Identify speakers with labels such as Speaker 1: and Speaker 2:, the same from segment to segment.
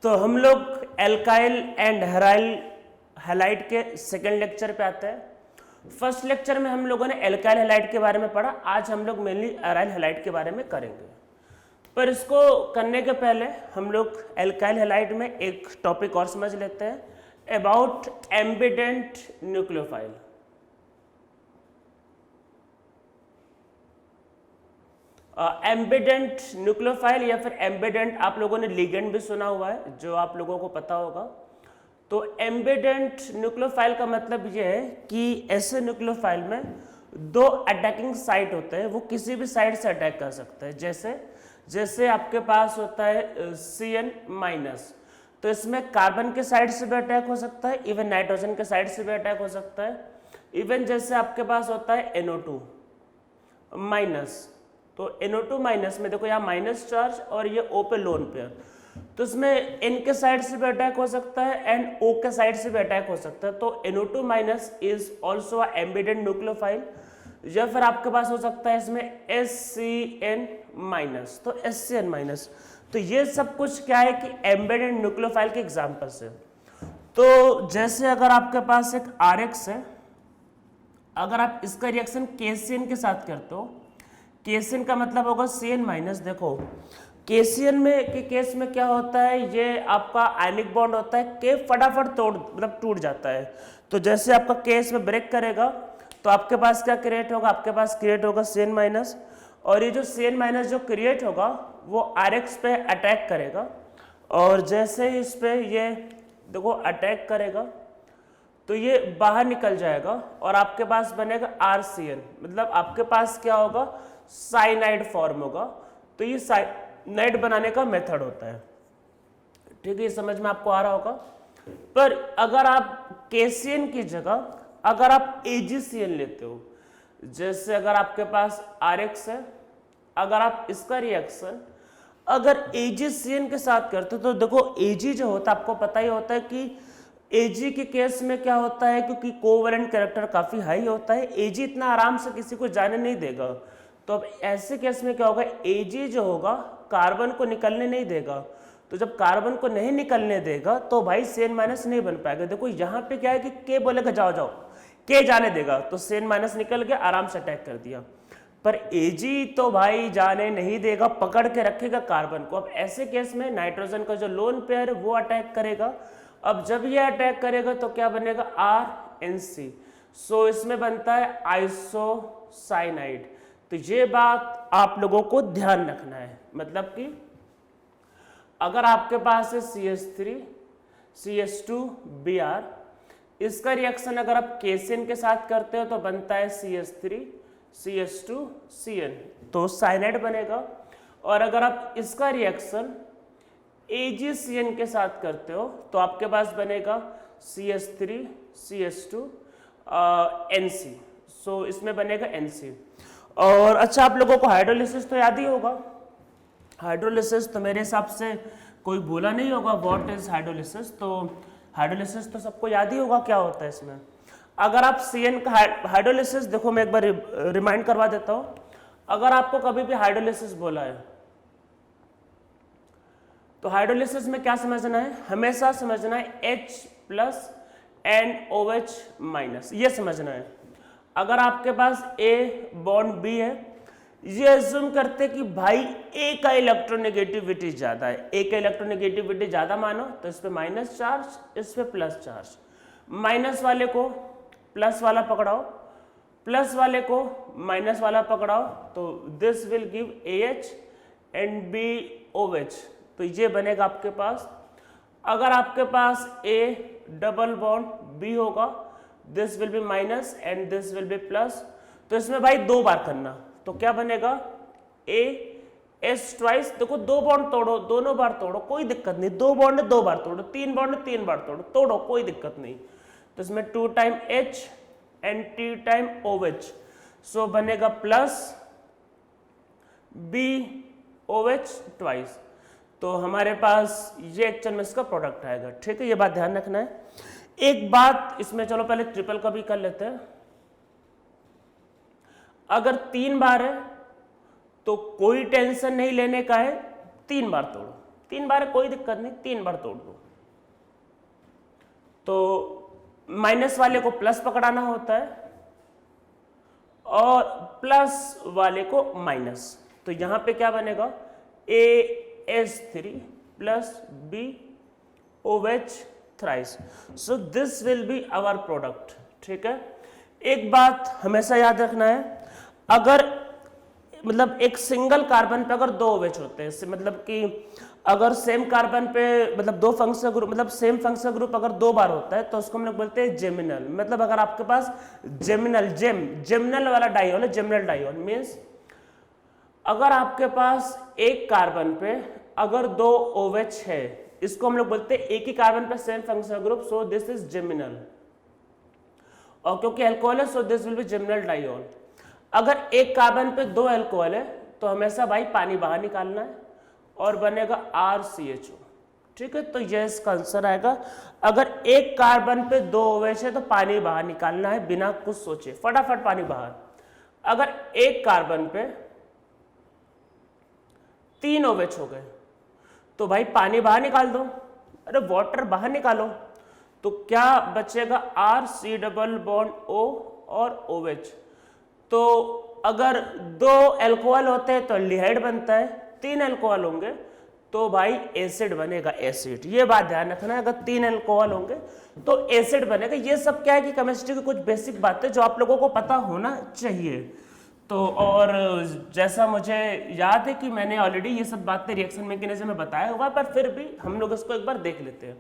Speaker 1: तो हम लोग एल्काइल एंड हैलाइड के सेकेंड लेक्चर पे आते हैं। फर्स्ट लेक्चर में हम लोगों ने एल्काइल हैलाइड के बारे में पढ़ा, आज हम लोग मेनली एराइल हैलाइड के बारे में करेंगे। पर इसको करने के पहले हम लोग एल्काइल हैलाइड में एक टॉपिक और समझ लेते हैं about ambient nucleophile. Ambient nucleophile या फिर एम्बिडेंट, आप लोगों ने लिगेंड भी सुना हुआ है जो आप लोगों को पता होगा। तो एम्बिडेंट न्यूक्लियोफाइल का मतलब ये है कि ऐसे न्यूक्लियोफाइल में दो अटैकिंग साइट होते हैं, वो किसी भी साइड से अटैक कर सकते हैं। जैसे आपके पास होता है CN-, तो इसमें कार्बन के साइड से भी अटैक हो सकता है, इवन नाइट्रोजन के साइड से भी अटैक हो सकता है। इवन जैसे आपके पास होता है NO2-, तो NO2- में देखो यहाँ माइनस चार्ज और ये O पे लोन पेयर, तो इसमें N के साइड से भी अटैक हो सकता है एंड O के साइड से भी अटैक हो सकता है। तो NO2- is also a ambient nucleophile. या फिर आपके पास हो सकता है इसमें SCN-, तो SCN-। तो ये सब कुछ क्या है कि एम्बिडेंट न्यूक्लियोफाइल के एग्जाम्पल्स है। तो जैसे अगर आपके पास एक RX है, अगर आप इसका रिएक्शन KCN के साथ करते हो, KCN का मतलब होगा CN-। देखो KCN में के केस में क्या होता है, ये आपका आयनिक बॉन्ड होता है, K फटाफट टूट जाता है। तो जैसे आपका केस में ब्रेक करेगा तो आपके पास क्या क्रिएट होगा, आपके पास क्रिएट होगा CN-, और ये जो CN- जो क्रिएट होगा वो RX पे अटैक करेगा, और जैसे ही इस पे ये देखो अटैक करेगा तो ये बाहर निकल जाएगा और आपके पास बनेगा RCN, मतलब आपके पास क्या होगा, साइनाइड फॉर्म होगा। तो ये साइनाइड बनाने का मेथड होता है, ठीक है, ये समझ में आपको आ रहा होगा। पर अगर आप KCN की जगह अगर आप AgCN लेते हो, जैसे अगर आपके पास RX है, अगर आप इसका रिएक्शन अगर AgCN के साथ करते हो, तो देखो Ag जो होता है आपको पता ही होता है कि Ag के केस में क्या होता है, क्योंकि कोवेलेंट कैरेक्टर काफी हाई होता है, Ag इतना आराम से किसी को जाने नहीं देगा। तो अब ऐसे केस में क्या होगा, Ag जो होगा कार्बन को निकलने नहीं देगा। तो जब कार्बन को नहीं निकलने देगा तो भाई CN- नहीं बन पाएगा। देखो यहाँ पे क्या है कि K बोलेगा जाओ जाओ, K जाने देगा, तो CN- निकल गया, आराम से अटैक कर दिया। पर Ag तो भाई जाने नहीं देगा, पकड़ के रखेगा कार्बन को। अब ऐसे केस में नाइट्रोजन का जो लोन पेयर है वो अटैक करेगा। अब जब ये अटैक करेगा तो क्या बनेगा, RNC, सो इसमें बनता है आइसोसाइनाइड। तो ये बात आप लोगों को ध्यान रखना है, मतलब कि अगर आपके पास है CH3 CH2Br, इसका रिएक्शन अगर आप KCN के साथ करते हो तो बनता है CH3 CH2Cn, तो साइनाइड बनेगा। और अगर आप इसका रिएक्शन AgCN के साथ करते हो तो आपके पास बनेगा CH3 CH2 NC, सो इसमें बनेगा NC। और अच्छा, आप लोगों को हाइड्रोलिसिस तो याद ही होगा। हाइड्रोलिसिस तो मेरे हिसाब से कोई बोला नहीं होगा व्हाट इज हाइड्रोलिसिस, तो हाइड्रोलिसिस तो सबको याद ही होगा क्या होता है इसमें। अगर आप CN का हाइड्रोलिसिस, देखो मैं एक बार रिमाइंड करवा देता हूँ। अगर आपको कभी भी हाइड्रोलिसिस बोला है तो हाइड्रोलिसिस में क्या समझना है, हमेशा समझना है H+ एंड OH-, ये समझना है। अगर आपके पास A बॉन्ड B है, ये अज्यूम करते कि भाई A का इलेक्ट्रोनेगेटिविटी ज्यादा है, A का इलेक्ट्रोनेगेटिविटी ज्यादा मानो तो इस पे माइनस चार्ज, इस पे प्लस चार्ज, माइनस वाले को प्लस वाला पकड़ाओ, प्लस वाले को माइनस वाला पकड़ाओ, तो this will give AH and BOH, तो ये बनेगा आपके पास। अगर आपके पास A डबल बॉन्ड B होगा, this will B minus and this will B plus, तो इसमें भाई दो बार करना, तो क्या बनेगा AS ट्वाइस। देखो दो बॉन्ड तोड़ो, दोनों बार तोड़ो, कोई दिक्कत नहीं, दो बॉन्ड है दो बार तोड़ो, तीन बॉन्ड है तीन बार तोड़ो, तोड़ो कोई दिक्कत नहीं। तो इसमें 2 time H and 3 time OH, सो बनेगा प्लस BOH ट्वाइस। तो हमारे पास ये एक्चुअल में इसका प्रोडक्ट आएगा, ठीक है, ये बात ध्यान रखना है। एक बात इसमें, चलो पहले ट्रिपल का भी कर लेते हैं। अगर 3 बार है तो कोई टेंशन नहीं लेने का है, 3 बार तोड़ो, 3 बार कोई दिक्कत नहीं, 3 बार तोड़ दो। तो माइनस वाले को प्लस पकड़ाना होता है और प्लस वाले को माइनस। तो यहां पे क्या बनेगा, AS3 plus BOH thrice. So this will be our product. ठीक है, एक बात हमेशा याद रखना है, अगर मतलब एक सिंगल कार्बन पे अगर 2 OH होते हैं, मतलब कि अगर सेम कार्बन पे मतलब 2 फंक्शनल ग्रुप, मतलब सेम फंक्शनल ग्रुप अगर 2 बार होता है तो उसको हम लोग बोलते हैं जेमिनल। मतलब अगर आपके पास जेमिनल वाला डाइऑल है, जेमिनल डाइऑल मीन्स अगर आपके पास एक कार्बन पे अगर 2 OH है, इसको हम लोग बोलते हैं एक ही कार्बन पे same functional group, so this is geminal. और क्योंकि अल्कोहल है सो this will B geminal diol. अगर एक कार्बन पे 2 अल्कोहल है तो हमेशा भाई पानी बाहर निकालना है और बनेगा RCHO। ठीक है, तो ये इसका आंसर आएगा। अगर एक कार्बन पे 2 OH है तो पानी बाहर निकालना है बिना कुछ सोचे, फटाफट पानी बाहर। अगर एक कार्बन पे 3 OH हो गए तो भाई पानी बाहर निकाल दो, अरे वाटर बाहर निकालो, तो क्या बचेगा RC⸻O और OH। तो अगर 2 अल्कोहल होते हैं तो एल्डिहाइड बनता है, 3 अल्कोहल होंगे तो भाई एसिड बनेगा, एसिड। ये बात ध्यान रखना है, अगर 3 अल्कोहल होंगे तो एसिड बनेगा। ये सब क्या है कि केमिस्ट्री की कुछ बेसिक बातें जो आप लोगों को पता होना चाहिए। तो और जैसा मुझे याद है कि मैंने ऑलरेडी ये सब बातें रिएक्शन मैकेनिज्म में बताया हुआ, पर फिर भी हम लोग इसको एक बार देख लेते हैं।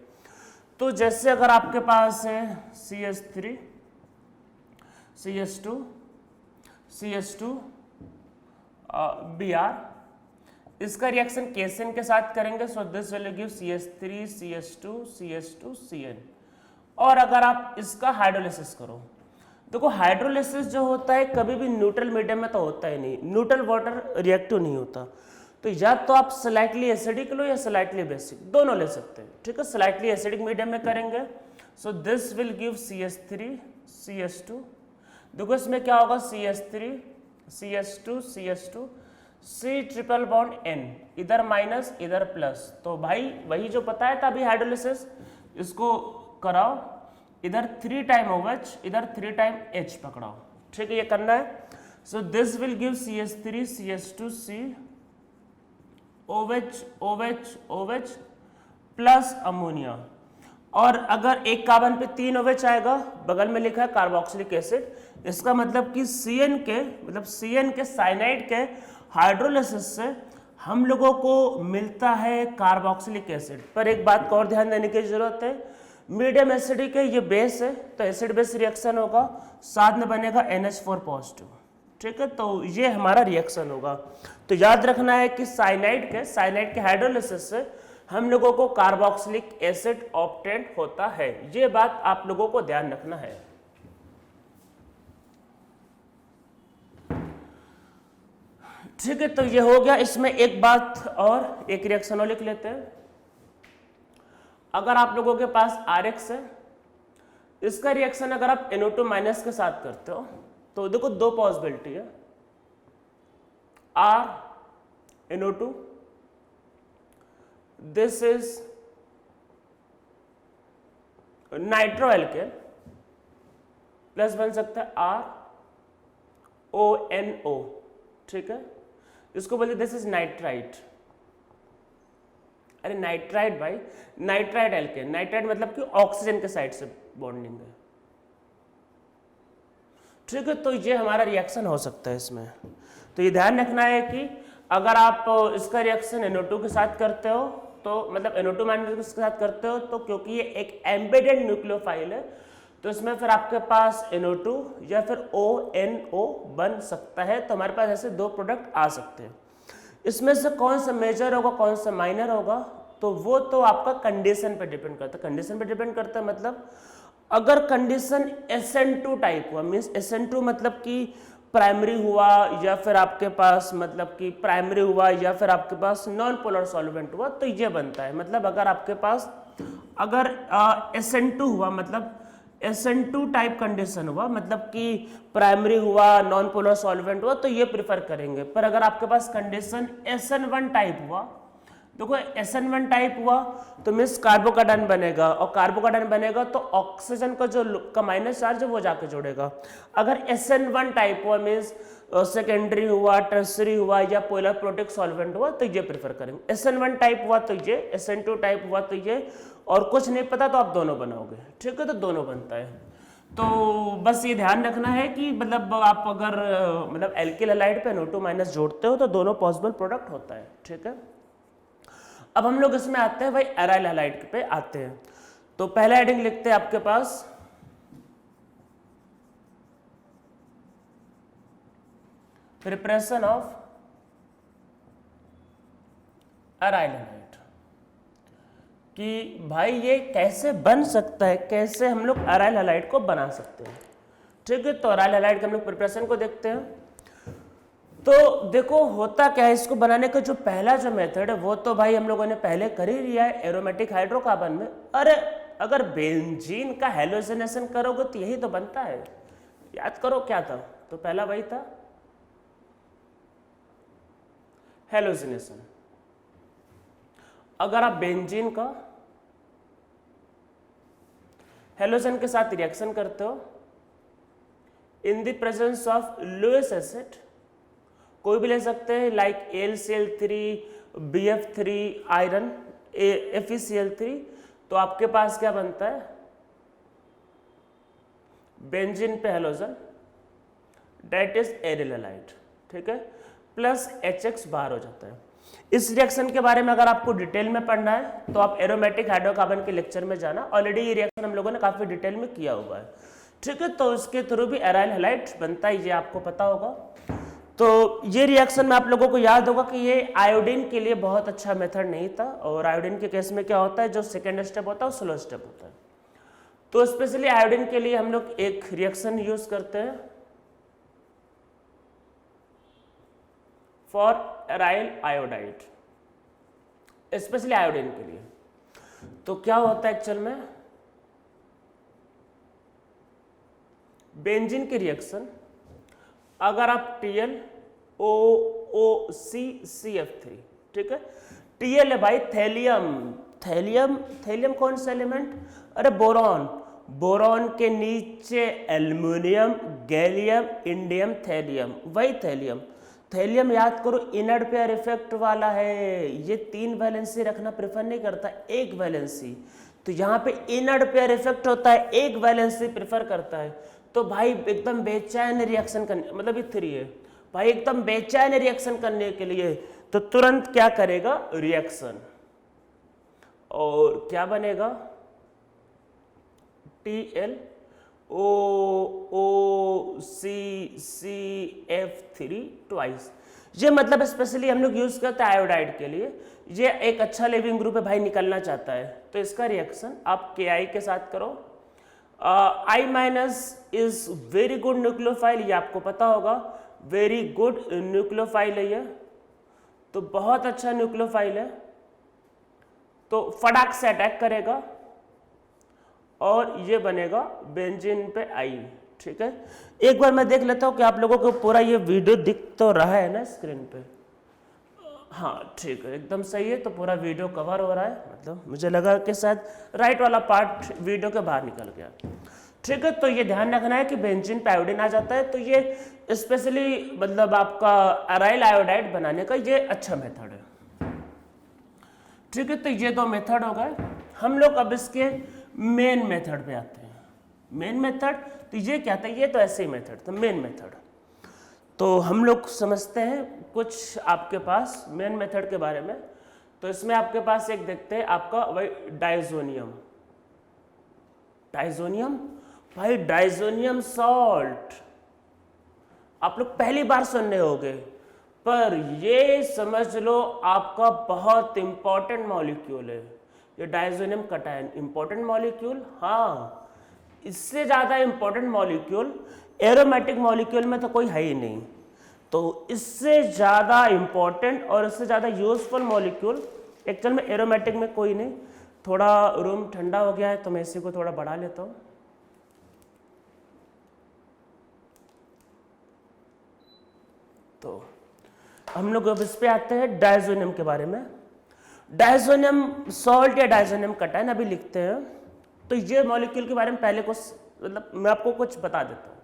Speaker 1: तो जैसे अगर आपके पास है CH3 CH2 CH2 Br, इसका रिएक्शन केसन के साथ करेंगे, सो this will give CH3 CH2 CH2 CN। और अगर आप इसका हाइड्रोलिसिस करो, देखो हाइड्रोलिसिस जो होता है कभी भी न्यूट्रल मीडियम में तो होता ही नहीं, न्यूट्रल वाटर रिएक्टिव नहीं होता। तो या तो आप स्लाइटली एसिडिक लो या स्लाइटली बेसिक, दोनों ले सकते हैं। ठीक है, स्लाइटली एसिडिक मीडियम में करेंगे, सो this will give CH3 CH2। देखो इसमें क्या होगा, CH3 CH2 CH2 C∼N, इधर माइनस इधर प्लस। तो भाई वही जो बताया था अभी हाइड्रोलिसिस, इसको कराओ, इधर 3 टाइम OH इधर 3 टाइम H पकड़ाओ। ठीक है, ये करना है। सो this will give CH3 CH2 C OH OH OH plus ammonia. और अगर एक कार्बन पे 3 OH आएगा, बगल में लिखा है कार्बोक्सिलिक एसिड, इसका मतलब कि CN के साइनाइड के हाइड्रोलिसिस से हम लोगों को मिलता है कार्बोक्सिलिक एसिड। पर एक बात को और ध्यान देने की जरूरत है, मीडियम एसिडिक है, ये बेस है तो एसिड बेस रिएक्शन होगा, साथ में बनेगा NH4 पॉजिटिव। ठीक है, तो ये हमारा रिएक्शन होगा। तो याद रखना है कि साइनाइड के हाइड्रोलिसिस से हम लोगों को कार्बोक्सिलिक एसिड ऑब्टेन होता है। ये बात आप लोगों को ध्यान रखना है। ठीक है, तो ये हो गया। इसमें एक बात और, एक रिएक्शन और लिख लेते हैं। अगर आप लोगों के पास RX है, इसका रिएक्शन अगर आप NO2 माइनस के साथ करते हो तो देखो 2 पॉसिबिलिटी है, R NO2, this is nitro alkene, plus बन सकता है RONO। ठीक है, इसको बोलते दिस इज नाइट्राइट। अरे नाइट्राइट भाई, नाइट्राइट एल्केन, नाइट्राइट मतलब कि ऑक्सीजन के साइड से बॉन्डिंग है। ठीक है, तो ये हमारा रिएक्शन हो सकता है इसमें। तो ये ध्यान रखना है कि अगर आप इसका रिएक्शन NO2 के साथ करते हो तो मतलब NO2 माइनस के साथ करते हो तो क्योंकि ये एक एम्बेडेड न्यूक्लियोफाइल है तो इसमें फिर आपके पास NO2 या फिर ONO बन सकता है। तो हमारे पास ऐसे 2 प्रोडक्ट आ सकते हैं। इसमें से कौन सा मेजर होगा कौन सा माइनर होगा तो वो तो आपका कंडीशन पे डिपेंड करता है। कंडीशन पे डिपेंड करता है मतलब अगर कंडीशन SN2 टाइप हुआ, मीन्स SN2 मतलब कि प्राइमरी हुआ या फिर आपके पास मतलब कि प्राइमरी हुआ या फिर आपके पास नॉन पोलर सॉल्वेंट हुआ तो ये बनता है। मतलब अगर आपके पास अगर SN2 हुआ मतलब SN2 टाइप कंडीशन हुआ मतलब कि प्राइमरी हुआ नॉन पोलर सॉल्वेंट हुआ तो ये प्रिफर करेंगे। पर अगर आपके पास कंडीशन SN1 टाइप हुआ देखो SN1 टाइप हुआ तो मीन्स कार्बोकेटायन बनेगा, और कार्बोकेटायन बनेगा तो ऑक्सीजन का जो का माइनस चार्ज है वो जाके जोड़ेगा। अगर SN1 टाइप हुआ मीन्स सेकेंडरी हुआ, टर्सरी हुआ या पोलर प्रोटिक सॉल्वेंट हुआ तो ये प्रेफर करेंगे। SN1 टाइप हुआ तो ये, SN2 टाइप हुआ तो ये, और कुछ नहीं पता तो आप दोनों बनाओगे, ठीक है, तो दोनों बनता है। तो बस ये ध्यान रखना है कि मतलब आप अगर मतलब एल्किल हैलाइड पे NO2 माइनस जोड़ते हो तो दोनों पॉसिबल प्रोडक्ट होता है, ठीक है। अब हम लोग इसमें आते हैं भाई एराइल हैलाइड पे आते हैं। तो पहला हेडिंग लिखते हैं आपके पास प्रिपरेशन ऑफ एराइल हैलाइड, कि भाई ये कैसे बन सकता है, कैसे हम लोग एराइल हैलाइड को बना सकते हैं, ठीक है। तो एराइल हैलाइड के हम लोग प्रिपरेशन को देखते हैं। तो देखो होता क्या है, इसको बनाने का जो पहला जो मेथड है वो तो भाई हम लोगों ने पहले कर ही लिया है एरोमेटिक हाइड्रोकार्बन में। अरे अगर बेंजीन का हेलोजिनेशन करोगे तो यही तो बनता है, याद करो क्या था, तो पहला वही था हेलोजिनेशन। अगर आप बेंजीन का हेलोजन के साथ रिएक्शन करते हो in the presence of Lewis acid, कोई भी ले सकते हैं like AlCl3, BF3 iron, FeCl3, तो आपके पास क्या बनता है बेंजीन पे halogen that is aryl halide, ठीक है, प्लस HX बाहर हो जाता है। इस रिएक्शन के बारे में अगर आपको डिटेल में पढ़ना है तो आप एरोमेटिक हाइड्रोकार्बन के लेक्चर में जाना, ऑलरेडी ये रिएक्शन हम लोगों ने काफी डिटेल में किया हुआ है, ठीक है। तो इसके थ्रू भी एराइल हैलाइड बनता है, ये आपको पता होगा। तो ये रिएक्शन में आप लोगों को याद होगा कि ये आयोडीन के लिए बहुत अच्छा मेथड नहीं था, और आयोडीन के केस में क्या होता है, जो सेकेंड स्टेप होता है वो स्लो स्टेप होता है। तो स्पेशली आयोडीन के लिए हम लोग एक रिएक्शन यूज करते हैं for aryl iodide, specially iodine के लिए। तो क्या होता है एक्चुअल में, बेंजीन की रिएक्शन अगर आप TlOOCCF3, ठीक है, Tl है भाई थैलियम, थैलियम कौन सा एलिमेंट, अरे बोरॉन, बोरॉन के नीचे एल्युमिनियम, गैलियम, इंडियम, थैलियम, वही थैलियम। थैलियम याद करो इनर्ट पेयर इफेक्ट वाला है, ये 3 वैलेंसी रखना प्रेफर नहीं करता, 1 वैलेंसी। तो यहाँ पे इनर्ट पेयर इफेक्ट होता है, 1 वैलेंसी प्रेफर करता है। तो भाई एकदम बेचैन रिएक्शन करने, मतलब ये 3 है भाई, एकदम बेचैन रिएक्शन करने के लिए तो तुरंत क्या करेगा रिएक्शन, और क्या बनेगा TlOOCCF3 ट्वाइस। ये मतलब स्पेशली हम लोग यूज करते हैं आयोडाइड के लिए, ये एक अच्छा लिविंग ग्रुप है भाई, निकलना चाहता है तो इसका रिएक्शन आप Ki के साथ करो। I minus is very good nucleophile, ये आपको पता होगा, वेरी गुड न्यूक्लियोफाइल है ये, तो बहुत अच्छा न्यूक्लियोफाइल है, तो फटाक से अटैक करेगा और ये बनेगा बेंजीन पे I, ठीक है। एक बार मैं देख लेता हूँ कि आप लोगों को पूरा ये वीडियो दिख तो रहा है ना स्क्रीन पे, हाँ ठीक है एकदम सही है, तो पूरा वीडियो कवर हो रहा है, मतलब मुझे लगा कि शायद राइट वाला पार्ट वीडियो के बाहर निकल गया, ठीक है। तो ये ध्यान रखना है कि बेंजीन पे आयोडीन आ जाता है, तो ये स्पेशली मतलब आपका एराइल आयोडाइड बनाने का ये अच्छा मेथड है, ठीक है। तो ये 2 मेथड हो गए। हम लोग अब इसके मेन मेथड पे आते हैं। मेन मेथड तो ये क्या था, ये तो ऐसे ही मेथड था मेन मेथड। तो हम लोग समझते हैं कुछ आपके पास मेन मेथड के बारे में। तो इसमें आपके पास एक देखते हैं आपका वही डाइजोनियम, डाइजोनियम भाई, डाइजोनियम सॉल्ट आप लोग पहली बार सुनने होंगे, पर ये समझ लो आपका बहुत इंपॉर्टेंट मॉलिक्यूल है ये डाइजोनियम कटायन, इंपॉर्टेंट मॉलिक्यूल, हाँ इससे ज्यादा इंपॉर्टेंट मॉलिक्यूल एरोमेटिक मॉलिक्यूल में तो कोई है ही नहीं। तो इससे ज्यादा इंपॉर्टेंट और इससे ज्यादा यूजफुल मॉलिक्यूल एक्चुअल में एरोमेटिक में कोई नहीं। थोड़ा रूम ठंडा हो गया है तो मैं इसी को थोड़ा बढ़ा लेता हूँ। तो हम लोग अब इस पे आते हैं डाइजोनियम के बारे में। डायजोनियम सॉल्ट या डायजोनियम कटायन अभी लिखते हैं। तो ये मॉलिक्यूल के बारे में पहले कुछ मतलब मैं आपको कुछ बता देता हूँ।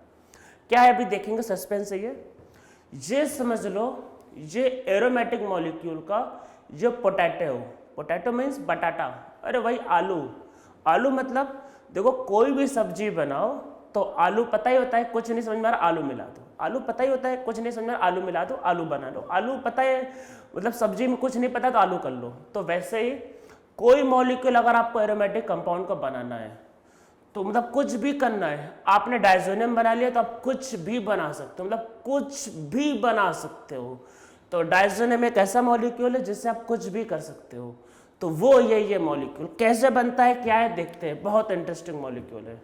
Speaker 1: क्या है अभी देखेंगे, सस्पेंस है ये समझ लो, ये एरोमेटिक मॉलिक्यूल का ये पोटैटो मीन्स बटाटा, अरे भाई आलू मतलब देखो कोई भी सब्जी बनाओ तो आलू पता ही होता है, कुछ नहीं समझ में आ रहा आलू मिला दो, आलू पता ही होता है कुछ नहीं समझ में आ रहा आलू मिला दो, आलू बना लो, आलू पता है मतलब सब्जी में कुछ नहीं पता तो आलू कर लो। तो वैसे ही कोई मॉलिक्यूल अगर आपको एरोमेटिक कंपाउंड को बनाना है तो मतलब कुछ भी करना है, आपने डायजोनियम बना लिया तो आप कुछ भी बना सकते हो, मतलब कुछ भी बना सकते हो। तो डायजोनियम एक ऐसा मॉलिक्यूल है जिससे आप कुछ भी कर सकते हो। तो वो ये मॉलिक्यूल कैसे बनता है क्या है देखते हैं, बहुत इंटरेस्टिंग मॉलिक्यूल है।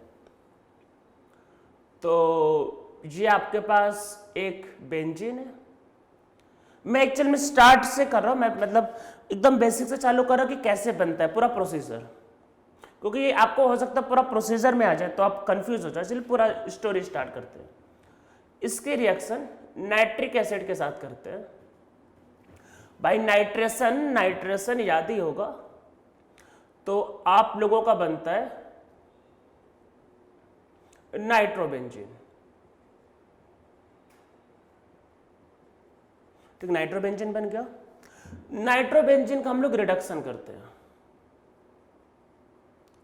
Speaker 1: तो ये आपके पास एक बेंजीन है। मैं एक्चुअल में स्टार्ट से कर रहा हूं, मैं मतलब एकदम बेसिक से चालू कर रहा हूं कि कैसे बनता है पूरा प्रोसीजर, क्योंकि ये आपको हो सकता है पूरा प्रोसीजर में आ जाए तो आप कंफ्यूज हो जाए। चलिए पूरा स्टोरी स्टार्ट करते हैं। इसके रिएक्शन नाइट्रिक एसिड के साथ करते हैं। भाई नाइट्रेशन याद ही होगा, तो आप लोगों का बनता है नाइट्रोबेंजीन। ठीक, नाइट्रोबेंजीन बन गया। नाइट्रोबेंजीन का हम लोग रिडक्शन करते हैं।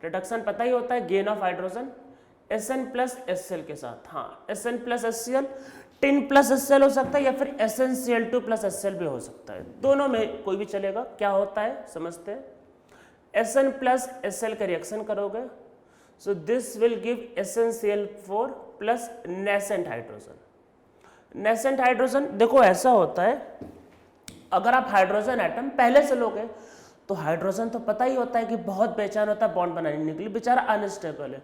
Speaker 1: रिडक्शन पता ही होता है, gain of hydrogen Sn plus HCl के साथ। हाँ, Sn plus HCl, tin plus HCl हो सकता है या फिर SnCl2 प्लस HCl भी हो सकता है, दोनों में कोई भी चलेगा। क्या होता है समझते हैं। Sn प्लस HCl का रिएक्शन करोगे, सो this will give SnCl4 plus nascent hydrogen. Nascent hydrogen देखो ऐसा होता है, अगर आप हाइड्रोजन एटम पहले से लोगे तो हाइड्रोजन तो पता ही होता है कि बहुत बेचैन होता है बॉन्ड बनाने के लिए, बेचारा अनस्टेबल है।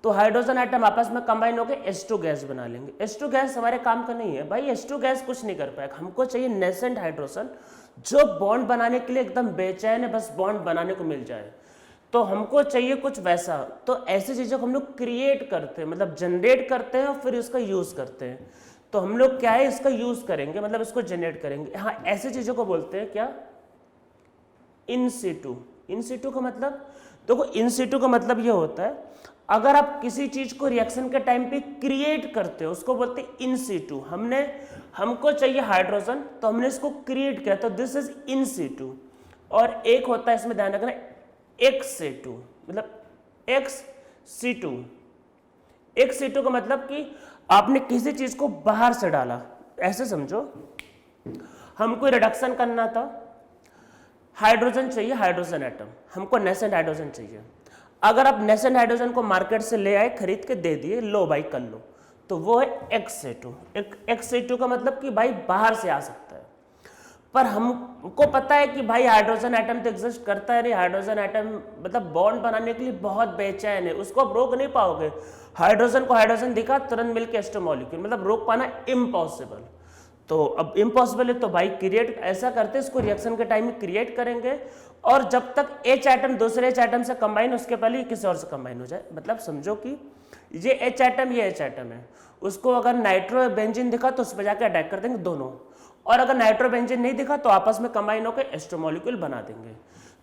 Speaker 1: तो हाइड्रोजन एटम आपस में कंबाइन होकर H2 गैस बना लेंगे। H2 गैस हमारे काम का नहीं है भाई, H2 गैस कुछ नहीं कर पाएगा। हमको चाहिए नेसेंट हाइड्रोजन जो बॉन्ड बनाने के लिए एकदम बेचैन है, बस बॉन्ड बनाने को मिल जाए। तो हमको चाहिए कुछ वैसा। तो ऐसी चीज़ों को हम लोग क्रिएट करते हैं, मतलब जनरेट करते हैं और फिर इसका यूज़ करते हैं। तो हम लोग क्या है इसका यूज़ करेंगे, मतलब इसको जनरेट करेंगे। हाँ, ऐसी चीज़ों को बोलते हैं क्या, इन सिटू। इन सिटू का मतलब देखो, इन सिटू का मतलब ये होता है अगर आप किसी चीज को रिएक्शन के टाइम पे क्रिएट करते हो उसको बोलते हैं इन सिटू। हमको चाहिए हाइड्रोजन तो हमने इसको क्रिएट किया तो दिस इज इन सिटू। और एक होता है इसमें ध्यान रखना एक्स सिटू, मतलब एक्स सिटू। एक्स सिटू का मतलब कि आपने किसी चीज को बाहर से डाला, ऐसे समझो। हमको रिडक्शन करना था, हाइड्रोजन चाहिए, हाइड्रोजन एटम, हमको नेसेंट हाइड्रोजन चाहिए। अगर आप नेसेंट हाइड्रोजन को मार्केट से ले आए, खरीद के दे दिए, लो भाई कर लो, तो वो है एक्स H2 का मतलब कि भाई बाहर से आ सकता है। पर हमको पता है कि भाई हाइड्रोजन एटम तो एग्जिस्ट करता है नहीं, हाइड्रोजन एटम मतलब बॉन्ड बनाने के लिए बहुत बेचैन है, उसको आप रोक नहीं पाओगे। हाइड्रोजन को हाइड्रोजन दिखा तुरंत मिलकर एस्टो मॉलिक्यूल, मतलब रोक पाना इम्पॉसिबल। तो अब इम्पॉसिबल है तो भाई क्रिएट ऐसा करते हैं, इसको रिएक्शन के टाइम में क्रिएट करेंगे और जब तक H एटम दूसरे H एटम से कंबाइन उसके पहले किसी और से कंबाइन हो जाए। मतलब समझो कि ये H एटम ये H एटम है, उसको अगर नाइट्रोबेंजीन दिखा तो उस पर जाकर अटैक कर देंगे दोनों, और अगर नाइट्रोबेंजीन नहीं दिखा तो आपस में कंबाइन होकर एस्टो मॉलिक्यूल बना देंगे।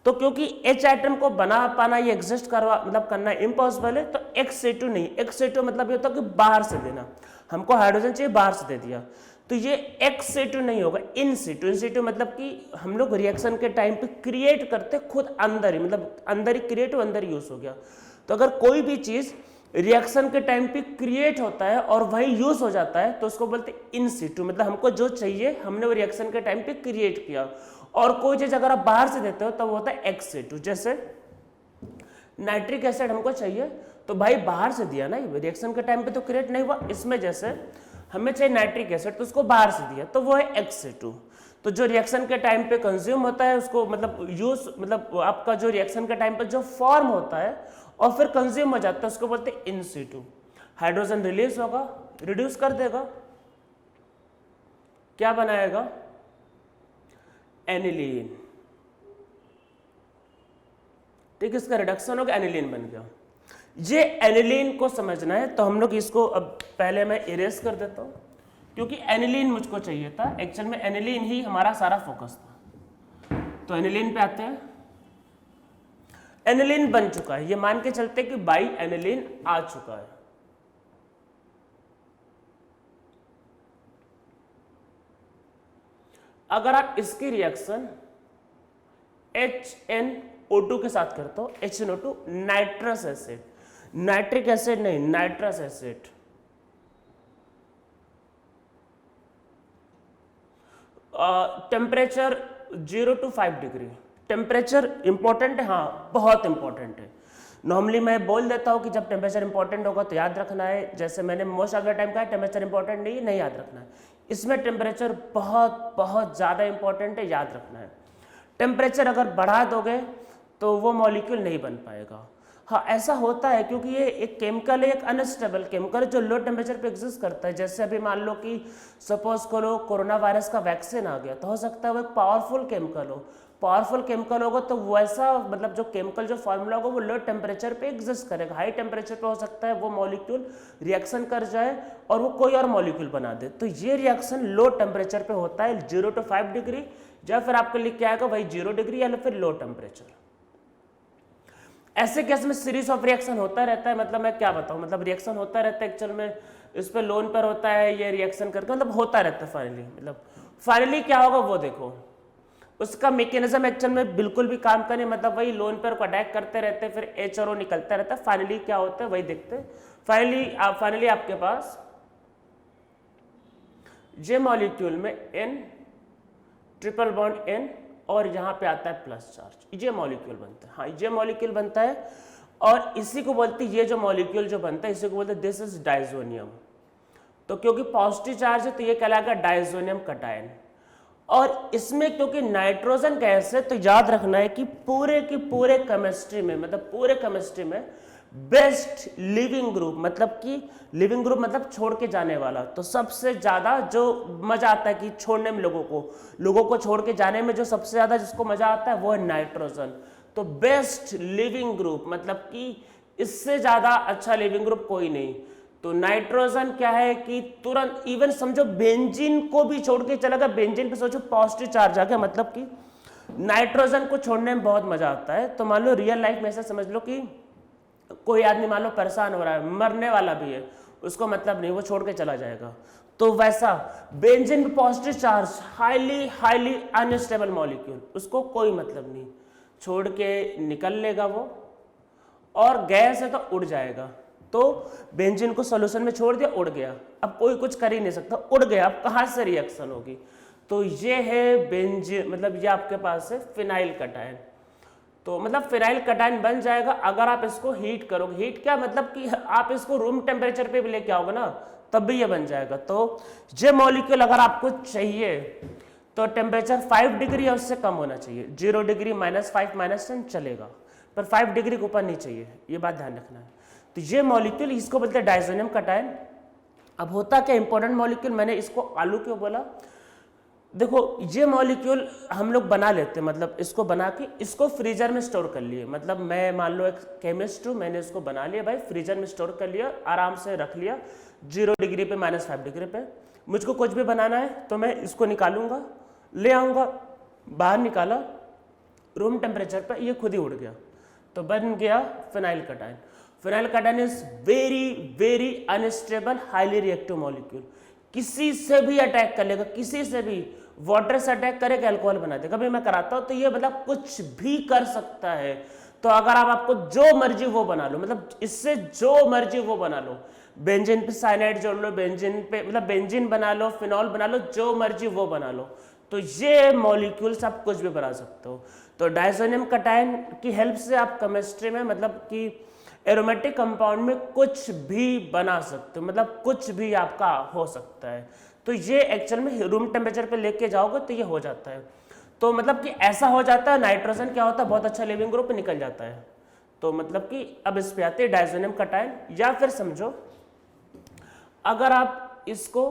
Speaker 1: तो क्योंकि H एटम को बना पाना ये एग्जिस्ट करवा मतलब करना इम्पॉसिबल है, तो X2 नहीं, X2 मतलब ये होता है कि बाहर से देना, हमको हाइड्रोजन चाहिए बाहर से दे दिया, तो ये X2 नहीं होगा, इन सिटू मतलब कि हम लोग रिएक्शन के टाइम पे क्रिएट करते खुद अंदर ही, मतलब अंदर ही क्रिएट हो अंदर यूज हो गया। तो अगर कोई भी चीज रिएक्शन के टाइम पे क्रिएट होता है और वही यूज हो जाता है तो उसको बोलते हैं इन सिटू, मतलब हमको जो चाहिए हमने वो रिएक्शन के टाइम पे क्रिएट किया। और कोई चीज अगर आप बाहर से देते हो तो वो होता है X2। जैसे नाइट्रिक एसिड हमको चाहिए तो भाई बाहर से दिया ना, रिएक्शन के टाइम पे तो क्रिएट नहीं हुआ। इसमें जैसे हमें चाहिए नाइट्रिक एसिड तो उसको बाहर से दिया तो वो है X2। तो जो रिएक्शन के टाइम पे कंज्यूम होता है उसको मतलब यूज मतलब आपका जो रिएक्शन के टाइम पे जो फॉर्म होता है और फिर कंज्यूम हो जाता है उसको बोलते हैं इन सिटू। हाइड्रोजन रिलीज होगा, रिड्यूस कर देगा, क्या बनाएगा, एनिलीन। ठीक है, इसका रिडक्शन हो गया, एनिलीन बन गया। ये एनिलीन को समझना है तो हम लोग इसको अब पहले मैं इरेज कर देता हूं क्योंकि एनिलीन मुझको चाहिए था। एक्चुअल में एनिलीन ही हमारा सारा फोकस था। तो एनिलीन पे आते हैं। एनिलीन बन चुका है, ये मान के चलते कि बाई एनिलीन आ चुका है। अगर आप इसकी रिएक्शन HNO2 के साथ करते हो, HNO2 nitrous acid, nitric acid नहीं, nitrous acid, temperature 0 to 5 degree. Temperature important है, हाँ बहुत इंपॉर्टेंट है। नॉर्मली मैं बोल देता हूँ कि जब टेम्परेचर इंपॉर्टेंट होगा तो याद रखना है, जैसे मैंने मोस्ट ऑफ द टाइम कहा टेम्परेचर इंपॉर्टेंट नहीं है, नहीं याद रखना है। इसमें टेम्परेचर बहुत बहुत ज़्यादा इंपॉर्टेंट है, याद रखना है। टेम्परेचर अगर बढ़ा दोगे तो वो मॉलिक्यूल नहीं बन पाएगा। हाँ ऐसा होता है क्योंकि ये एक केमिकल है, एक अनस्टेबल केमिकल जो लो टेम्परेचर पे एग्जिस्ट करता है। जैसे अभी मान लो कि सपोज करो कोरोना वायरस का वैक्सीन आ गया, तो हो सकता है वो एक पावरफुल केमिकल हो। पावरफुल केमिकल होगा तो वैसा मतलब जो केमिकल जो फॉर्मूला होगा वो लो टेम्परेचर पे एग्जिस्ट करेगा। हाई टेम्परेचर पे हो सकता है वो मॉलिक्यूल रिएक्शन कर जाए और वो कोई और मॉलिक्यूल बना दे। तो ये रिएक्शन लो टेम्परेचर पे होता है, 0 to 5 डिग्री, या फिर आपको लिख के आएगा वही 0 डिग्री या फिर लो टेम्परेचर। ऐसे केस में सीरीज ऑफ रिएक्शन होता रहता है। मतलब मैं क्या बताऊं, मतलब रिएक्शन होता रहता है एक्चुअल में, इस पे लोन पर होता है ये रिएक्शन करके, मतलब होता रहता है फाइनली। मतलब फाइनली क्या होगा वो देखो, उसका मैकेनिज्म एक्चुअल में बिल्कुल भी काम करे, मतलब वही लोन पर को अटैक करते रहते हैं, फिर H और O निकलता रहता है। फाइनली क्या होता है वही देखते हैं। फाइनली आपके पास जे मॉलिक्यूल में N ट्रिपल बॉन्ड N और यहाँ पे आता है प्लस चार्ज, ये मॉलिक्यूल बनता है। हाँ ये मॉलिक्यूल बनता है और इसी को बोलते हैं, ये जो मॉलिक्यूल जो बनता है इसी को बोलते हैं दिस इज डाइजोनियम। तो क्योंकि पॉजिटिव चार्ज है तो ये कहलाएगा डाइजोनियम कटायन। और इसमें क्योंकि नाइट्रोजन गैस है तो याद रखना है कि पूरे केमिस्ट्री में, मतलब पूरे केमिस्ट्री में बेस्ट लिविंग ग्रुप, मतलब कि लिविंग ग्रुप मतलब छोड़ के जाने वाला, तो सबसे ज्यादा जो मजा आता है कि छोड़ने में लोगों को छोड़ के जाने में जो सबसे ज्यादा जिसको मजा आता है वो है नाइट्रोजन। तो बेस्ट लिविंग ग्रुप मतलब कि इससे ज्यादा अच्छा लिविंग ग्रुप कोई नहीं। तो नाइट्रोजन क्या है कि तुरंत इवन समझो बेंजीन को भी छोड़ के चला गया, बेंजीन पे सोचो पॉजिटिव चार्ज आ गया, मतलब कि नाइट्रोजन को छोड़ने में बहुत मजा आता है। तो मान लो रियल लाइफ में ऐसा समझ लो कि कोई आदमी मान लो परेशान हो रहा है, मरने वाला भी है, उसको मतलब नहीं, वो छोड़ के चला जाएगा। तो वैसा बेंजीन पे positive charge, highly unstable molecule, उसको कोई मतलब नहीं, छोड़ के निकल लेगा वो, और गैस है तो उड़ जाएगा। तो बेंजीन को सॉल्यूशन में छोड़ दिया, उड़ गया, अब कोई कुछ कर ही नहीं सकता, उड़ गया, अब कहां से रिएक्शन होगी। तो ये है बेंजीन, मतलब ये आपके पास है फिनाइल कटायन। तो मतलब फिनाइल कटायन बन जाएगा अगर आप इसको हीट करोगे। हीट क्या मतलब कि आप इसको रूम टेम्परेचर पे भी लेके आओगे ना तब भी ये बन जाएगा। तो ये मॉलिक्यूल अगर आपको चाहिए तो टेम्परेचर 5 डिग्री या उससे कम होना चाहिए, 0 डिग्री, -5 -10 चलेगा, पर 5 डिग्री के ऊपर नहीं चाहिए, ये बात ध्यान रखना है। तो ये मॉलिक्यूल इसको बोलते हैं डाइजोनियम कटायन। अब होता क्या इंपॉर्टेंट मॉलिक्यूल, मैंने इसको आलू क्यों बोला, देखो ये मॉलिक्यूल हम लोग बना लेते हैं, मतलब इसको बना के इसको फ्रीजर में स्टोर कर लिए। मतलब मैं मान लो एक केमिस्ट हूँ, मैंने इसको बना लिया भाई, फ्रीजर में स्टोर कर लिया, आराम से रख लिया 0 डिग्री पे, -5 डिग्री पे। मुझको कुछ भी बनाना है तो मैं इसको निकालूंगा, ले आऊँगा, बाहर निकाला रूम टेम्परेचर पर, ये खुद ही उड़ गया, तो बन गया phenyl cation. Phenyl cation is very unstable highly reactive molecule, किसी से भी अटैक कर लेगा, किसी से भी, वाटर से अटैक करेगा अल्कोहल बना देगा। कभी मैं कराता हूं तो ये मतलब कुछ भी कर सकता है। तो अगर आपको जो मर्जी वो बना लो, मतलब इससे जो मर्जी वो बना लो, बेंजीन पे साइनाइड जोड़ लो, बेंजीन पे मतलब बेंजीन बना लो, फिनॉल बना लो, जो मर्जी वो बना लो, तो ये मॉलिक्यूल्स आप कुछ भी बना सकते हो। तो डाइजोनियम कटायन की हेल्प से आप केमिस्ट्री में मतलब कि एरोमेटिक कंपाउंड में कुछ भी बना सकते हो, मतलब कुछ भी आपका हो सकता है। तो ये एक्चुअल में रूम टेम्परेचर पे लेके जाओगे तो ये हो जाता है। तो मतलब कि ऐसा हो जाता है, नाइट्रोजन क्या होता है, बहुत अच्छा लिविंग ग्रुप निकल जाता है। तो मतलब कि अब इस पे आते हैं डाइजोनियम कटायन। या फिर समझो अगर आप इसको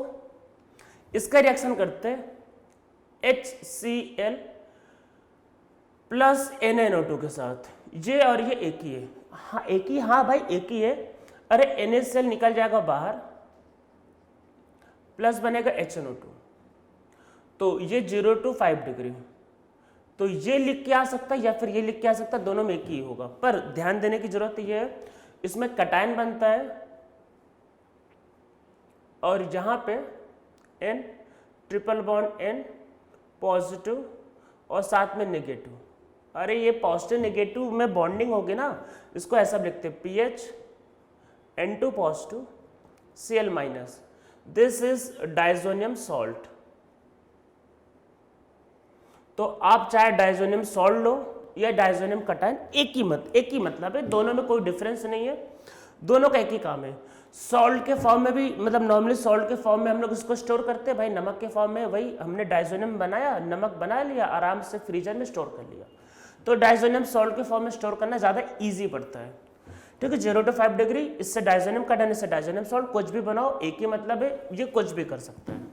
Speaker 1: इसका रिएक्शन करते हैं HCl प्लस NaNO2 के साथ, ये और ये एक ही है, हाँ एक ही, हाँ भाई एक ही है। अरे NaCl निकल जाएगा बाहर, प्लस बनेगा HNO2, तो ये 0 to 5 डिग्री, तो ये लिख के आ सकता है या फिर ये लिख के आ सकता है, दोनों में एक ही होगा। पर ध्यान देने की जरूरत ये है, इसमें कटायन बनता है और यहां पे N triple bond N positive और साथ में नेगेटिव। अरे ये पॉजिटिव नेगेटिव में बॉन्डिंग होगी ना, इसको ऐसा लिखते हैं PH N2 positive Cl minus, this is diazonium salt. तो आप चाहे डाइजोनियम सॉल्ट लो या डाइजोनियम कटायन, एक ही मतलब है, दोनों में कोई डिफरेंस नहीं है, दोनों का एक ही काम है। सॉल्ट के फॉर्म में भी, मतलब नॉर्मली सॉल्ट के फॉर्म में हम लोग इसको स्टोर करते हैं भाई, नमक के फॉर्म में वही हमने डाइजोनियम बनाया, नमक बना लिया, आराम से फ्रीजर में स्टोर कर लिया। तो डाइजोनियम सॉल्ट के फॉर्म में स्टोर करना ज़्यादा ईजी पड़ता है, ठीक है। 0 to 5 डिग्री, इससे डाइजोनियम कटायन, इससे डाइजोनियम सॉल्ट, कुछ भी बनाओ एक ही मतलब है, ये कुछ भी कर सकता है।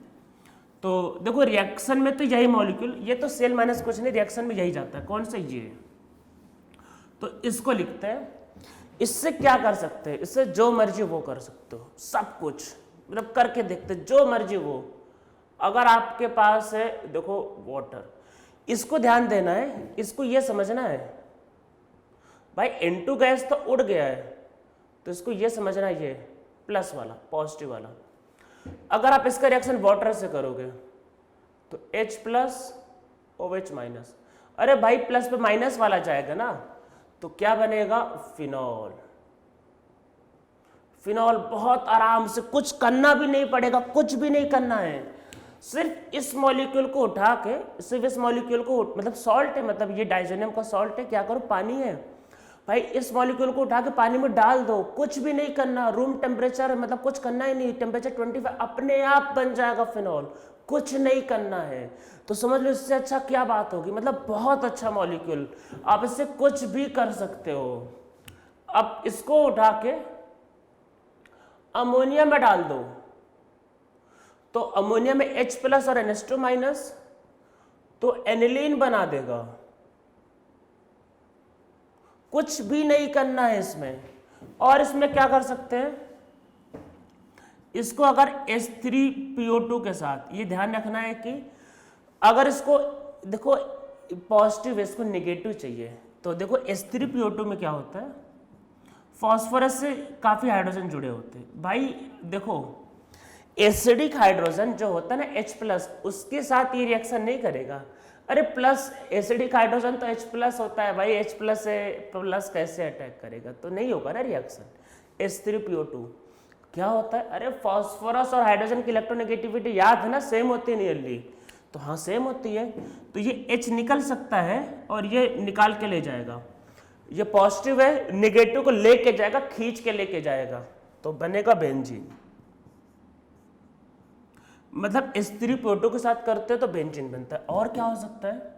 Speaker 1: तो देखो रिएक्शन में तो यही मॉलिक्यूल, ये तो सेल माइनस कुछ नहीं, रिएक्शन में यही जाता है, कौन सा, ये। तो इसको लिखते हैं। इससे क्या कर सकते हैं, इससे जो मर्जी वो कर सकते हो, सब कुछ मतलब करके देखते, जो मर्जी वो। अगर आपके पास है, देखो वाटर, इसको ध्यान देना है, इसको ये समझना है भाई N2 गैस तो उड़ गया है, तो इसको ये समझना है, ये प्लस वाला, पॉजिटिव वाला। अगर आप इसका रिएक्शन वाटर से करोगे तो H प्लस OH माइनस, अरे भाई प्लस पे माइनस वाला जाएगा ना, तो क्या बनेगा, फिनॉल। फिनॉल बहुत आराम से, कुछ करना भी नहीं पड़ेगा, कुछ भी नहीं करना है, सिर्फ इस मॉलिक्यूल को उठा के, सिर्फ इस मॉलिक्यूल को, मतलब सॉल्ट है, मतलब ये डाइजोनियम का सॉल्ट है, क्या करो, पानी है भाई, इस मॉलिक्यूल को उठा के पानी में डाल दो, कुछ भी नहीं करना, रूम टेम्परेचर, मतलब कुछ करना ही नहीं, टेम्परेचर 25, अपने आप बन जाएगा फिनॉल, कुछ नहीं करना है। तो समझ लो इससे अच्छा क्या बात होगी, मतलब बहुत अच्छा मॉलिक्यूल, आप इससे कुछ भी कर सकते हो। अब इसको उठा के अमोनिया में डाल दो, तो अमोनिया में H प्लस और NH2 माइनस, तो एनिलीन बना देगा, कुछ भी नहीं करना है इसमें। और इसमें क्या कर सकते हैं, इसको अगर H3PO2 के साथ, ये ध्यान रखना है कि अगर इसको देखो पॉजिटिव है, इसको नेगेटिव चाहिए, तो देखो H3PO2 में क्या होता है, फॉस्फोरस से काफी हाइड्रोजन जुड़े होते हैं भाई। देखो एसिडिक हाइड्रोजन जो होता है ना H प्लस, उसके साथ ये रिएक्शन नहीं करेगा। अरे प्लस एसिडिक हाइड्रोजन तो H प्लस होता है भाई, H प्लस से प्लस कैसे अटैक करेगा, तो नहीं होगा ना रिएक्शन। H3PO2 क्या होता है, अरे फॉस्फोरस और हाइड्रोजन की इलेक्ट्रोनेगेटिविटी याद है ना, सेम होती है नियरली, तो हाँ सेम होती है, तो ये H निकल सकता है और ये निकाल के ले जाएगा, ये पॉजिटिव है, नेगेटिव को लेके जाएगा, खींच के लेके जाएगा, तो बनेगा बेंजीन। मतलब H3PO2 के साथ करते हो तो बेंजीन बनता है। और क्या हो सकता है,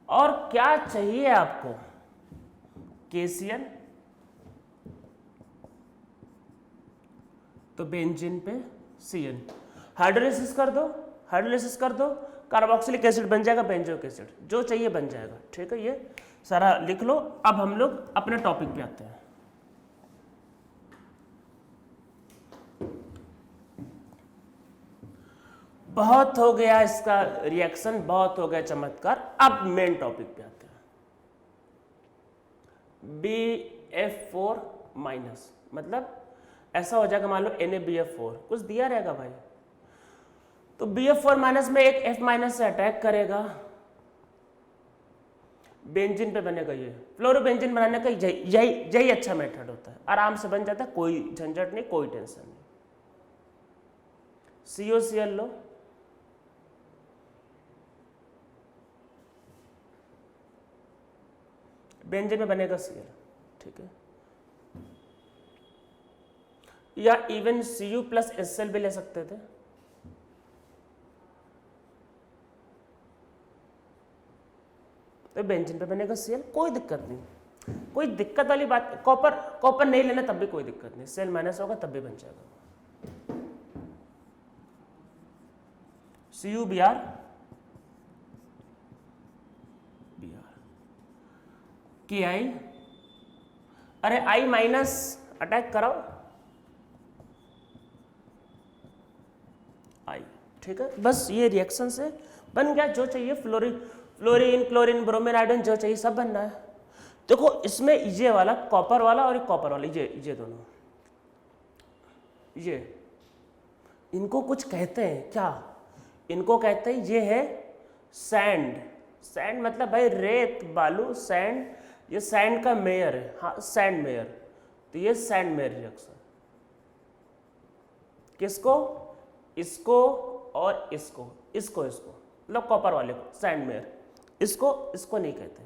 Speaker 1: और क्या चाहिए आपको, KCl, तो बेंजीन पे Cn, हाइड्रोलिसिस कर दो, हाइड्रोलिसिस कर दो, कार्बोक्सिलिक एसिड बन जाएगा, बेंजोइक एसिड, जो चाहिए बन जाएगा, ठीक है। ये सारा लिख लो। अब हम लोग अपने टॉपिक पे आते हैं। बहुत हो गया इसका रिएक्शन, बहुत हो गया चमत्कार, अब मेन टॉपिक पे आते हैं। BF4 माइनस, मतलब ऐसा हो जाएगा, मान लो NaBF4 कुछ दिया रहेगा भाई, तो BF4 माइनस में एक F माइनस से अटैक करेगा, बेंजीन पे बनेगा। ये फ्लोरोबेंजीन बनाने का यही अच्छा मेथड होता है, आराम से बन जाता है, कोई झंझट नहीं, कोई टेंशन नहीं। COCl लो, बेंजीन में बनेगा Cl, ठीक है। या इवन Cu प्लस HCl भी ले सकते थे, तो बेंजीन पे बनेगा Cl, कोई दिक्कत नहीं, कोई दिक्कत वाली बात। कॉपर नहीं लेना तब भी कोई दिक्कत नहीं, Cl माइनस होगा तब भी बन जाएगा। CuBr, Ki, अरे I माइनस अटैक कराओ, I, ठीक है। बस ये रिएक्शन से बन गया जो चाहिए, फ्लोरीन, क्लोरीन, ब्रोमीन, आयोडीन जो चाहिए सब बनना है। देखो इसमें ये वाला कॉपर वाला और एक कॉपर वाला, ये दोनों, ये इनको कुछ कहते हैं क्या, इनको कहते हैं ये है सैंड। सैंड मतलब भाई रेत बालू, सैंड, ये सैंड का मेयर है, हाँ सैंड मेयर। तो ये सैंड मेयर रिएक्शन, किसको, इसको और इसको, इसको मतलब कॉपर वाले को सैंड मेयर, इसको नहीं कहते,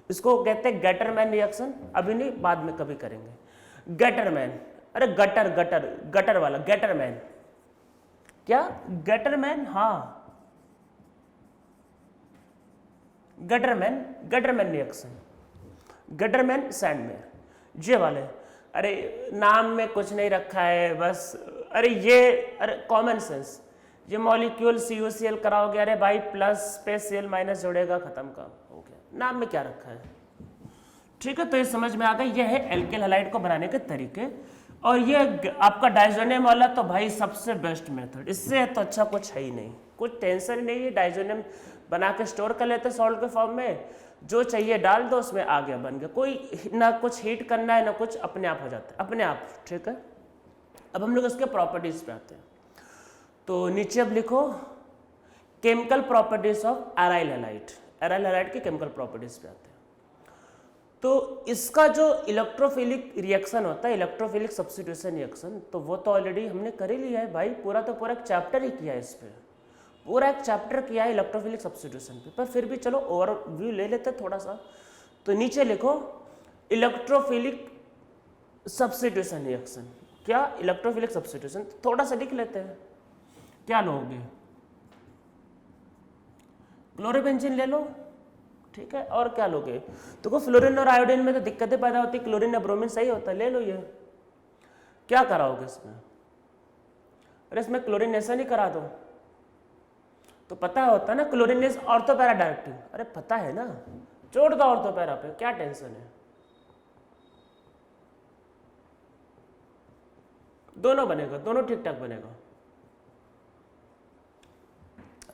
Speaker 1: इसको कहते हैं गटरमैन रिएक्शन। अभी नहीं, बाद में कभी करेंगे। गटरमैन, अरे गटर वाला गटरमैन, क्या गटरमैन, हाँ गटरमैन रिएक्शन, गटरमैन सैंडमेयर, ये वाले। अरे नाम में कुछ नहीं रखा है बस, अरे कॉमन सेंस, ये मॉलिक्यूल CuCl कराओगे, अरे भाई प्लस पे Cl माइनस जोड़ेगा, खत्म काम हो गया, नाम में क्या रखा है। ठीक है, तो ये समझ में आ गया, ये है एल्किल हैलाइड को बनाने के तरीके। और ये आपका डाइजोनियम वाला तो भाई सबसे बेस्ट मेथड, इससे तो अच्छा कुछ है ही नहीं, कुछ टेंशन नहीं है। डाइजोनियम बना के स्टोर कर लेते सॉल्ट के फॉर्म में, जो चाहिए डाल दो उसमें, आ गया बन गया, कोई ना कुछ हीट करना है ना कुछ, अपने आप हो जाता है अपने आप। ठीक है, अब हम लोग इसके प्रॉपर्टीज पे आते हैं। तो नीचे अब लिखो chemical properties of aryl halide, aryl halide की केमिकल प्रॉपर्टीज पे आते हैं। तो इसका जो इलेक्ट्रोफिलिक रिएक्शन होता है, इलेक्ट्रोफिलिक सब्स्टिट्यूशन रिएक्शन, तो वो तो ऑलरेडी हमने कर ही लिया है भाई, पूरा एक चैप्टर ही किया है इस पर, पूरा एक चैप्टर किया है इलेक्ट्रोफिलिक सब्स्टिट्यूशन पे। पर फिर भी चलो ओवरव्यू ले लेते थोड़ा सा। तो नीचे लिखो इलेक्ट्रोफिलिक सब्स्टिट्यूशन रिएक्शन, क्या इलेक्ट्रोफिलिक सब्स्टिट्यूशन, थोड़ा सा लिख लेते हैं। क्या लोगे, क्लोरोबेंजीन ले लो, ठीक है, और क्या लोगे, तो फ्लोरीन और आयोडीन में तो दिक्कतें पैदा होती, क्लोरीन या ब्रोमीन सही होता है, ले लो ये। क्या कराओगे इसमें, अरे इसमें क्लोरीनेशन ही करा दो, तो पता होता है ना क्लोरीनेस ऑर्थोपैरा डायरेक्टिव, अरे पता है ना, छोड़ दो ऑर्थोपैरा पे, क्या टेंशन है, दोनों बनेगा, दोनों ठीक ठाक बनेगा।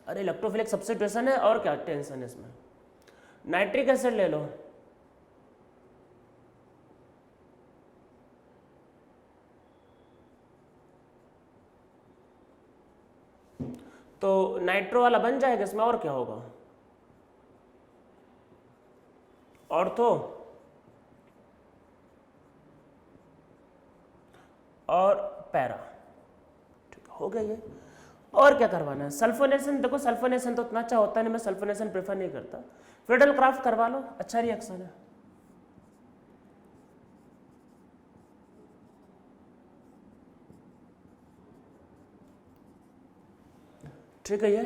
Speaker 1: अरे इलेक्ट्रोफिलिक सब्स्टिट्यूशन है और क्या टेंशन है इसमें। नाइट्रिक एसिड ले लो, तो नाइट्रो वाला बन जाएगा इसमें, और क्या होगा, ऑर्थो और पैरा, ठीक हो गया ये। और क्या करवाना है, सल्फोनेशन, देखो सल्फोनेशन तो उतना अच्छा होता नहीं, मैं सल्फोनेशन प्रेफर नहीं करता, फ्रीडल क्राफ्ट करवा लो, अच्छा रिएक्शन है। ठीक है ये,